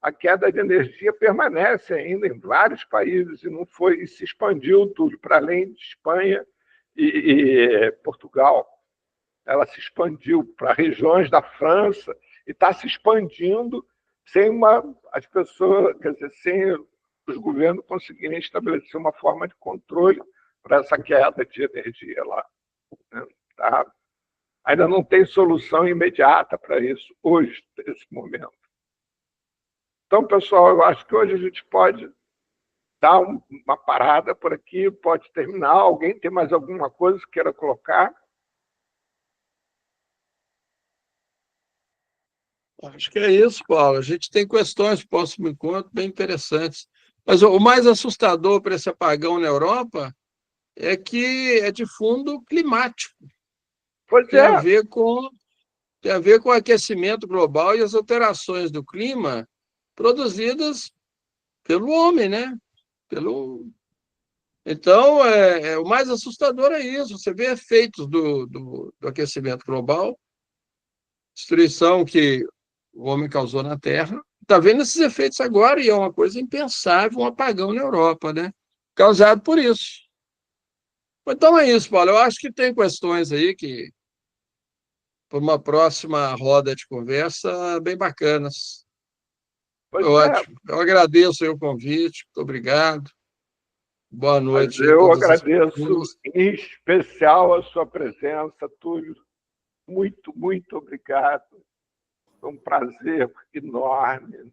A queda de energia permanece ainda em vários países e não foi, e se expandiu, Túlio, para além de Espanha e Portugal. Ela se expandiu para regiões da França e está se expandindo sem as pessoas, quer dizer, sem os governos conseguirem estabelecer uma forma de controle para essa queda de energia lá, né? Tá? Ainda não tem solução imediata para isso hoje, nesse momento. Então, pessoal, eu acho que hoje a gente pode dar uma parada por aqui, pode terminar. Alguém tem mais alguma coisa que queira colocar? Acho que é isso, Paulo. A gente tem questões para o próximo encontro bem interessantes. Mas o mais assustador para esse apagão na Europa é que é de fundo climático. Pois Tem a é. ver com o aquecimento global e as alterações do clima produzidas pelo homem, né? Então, o mais assustador é isso. Você vê efeitos do aquecimento global, destruição que o homem causou na Terra. Está vendo esses efeitos agora e é uma coisa impensável, um apagão na Europa, né? Causado por isso. Então é isso, Paulo. Eu acho que tem questões aí que, por uma próxima roda de conversa, bem bacanas. Pois Ótimo. Eu agradeço aí o convite. Muito obrigado. Boa Mas noite a eu todas as agradeço pessoas. em especial a sua presença, Túlio. Muito, muito obrigado. Foi um prazer enorme.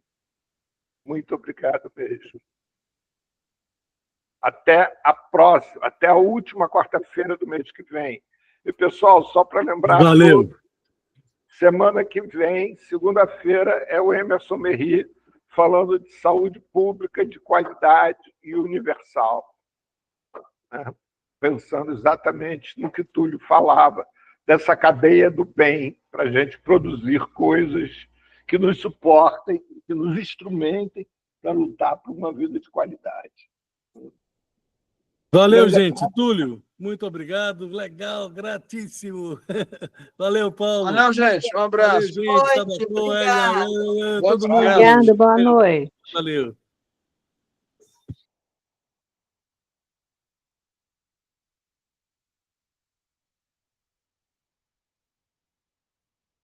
Muito obrigado mesmo. Até a próxima, até a última quarta-feira do mês que vem. E, pessoal, só para lembrar Valeu. todos, semana que vem, segunda-feira, é o Emerson Merri falando de saúde pública de qualidade e universal, né? Pensando exatamente no que Túlio falava, dessa cadeia do bem, para a gente produzir coisas que nos suportem, que nos instrumentem para lutar por uma vida de qualidade. Valeu, gente. Túlio, muito obrigado. Legal, gratíssimo. Valeu, Paulo. Valeu, gente. Um Valeu, abraço. gente. Noite, Tá bom. obrigada. Bom Todo mundo. descanso. Obrigada, boa noite. Valeu.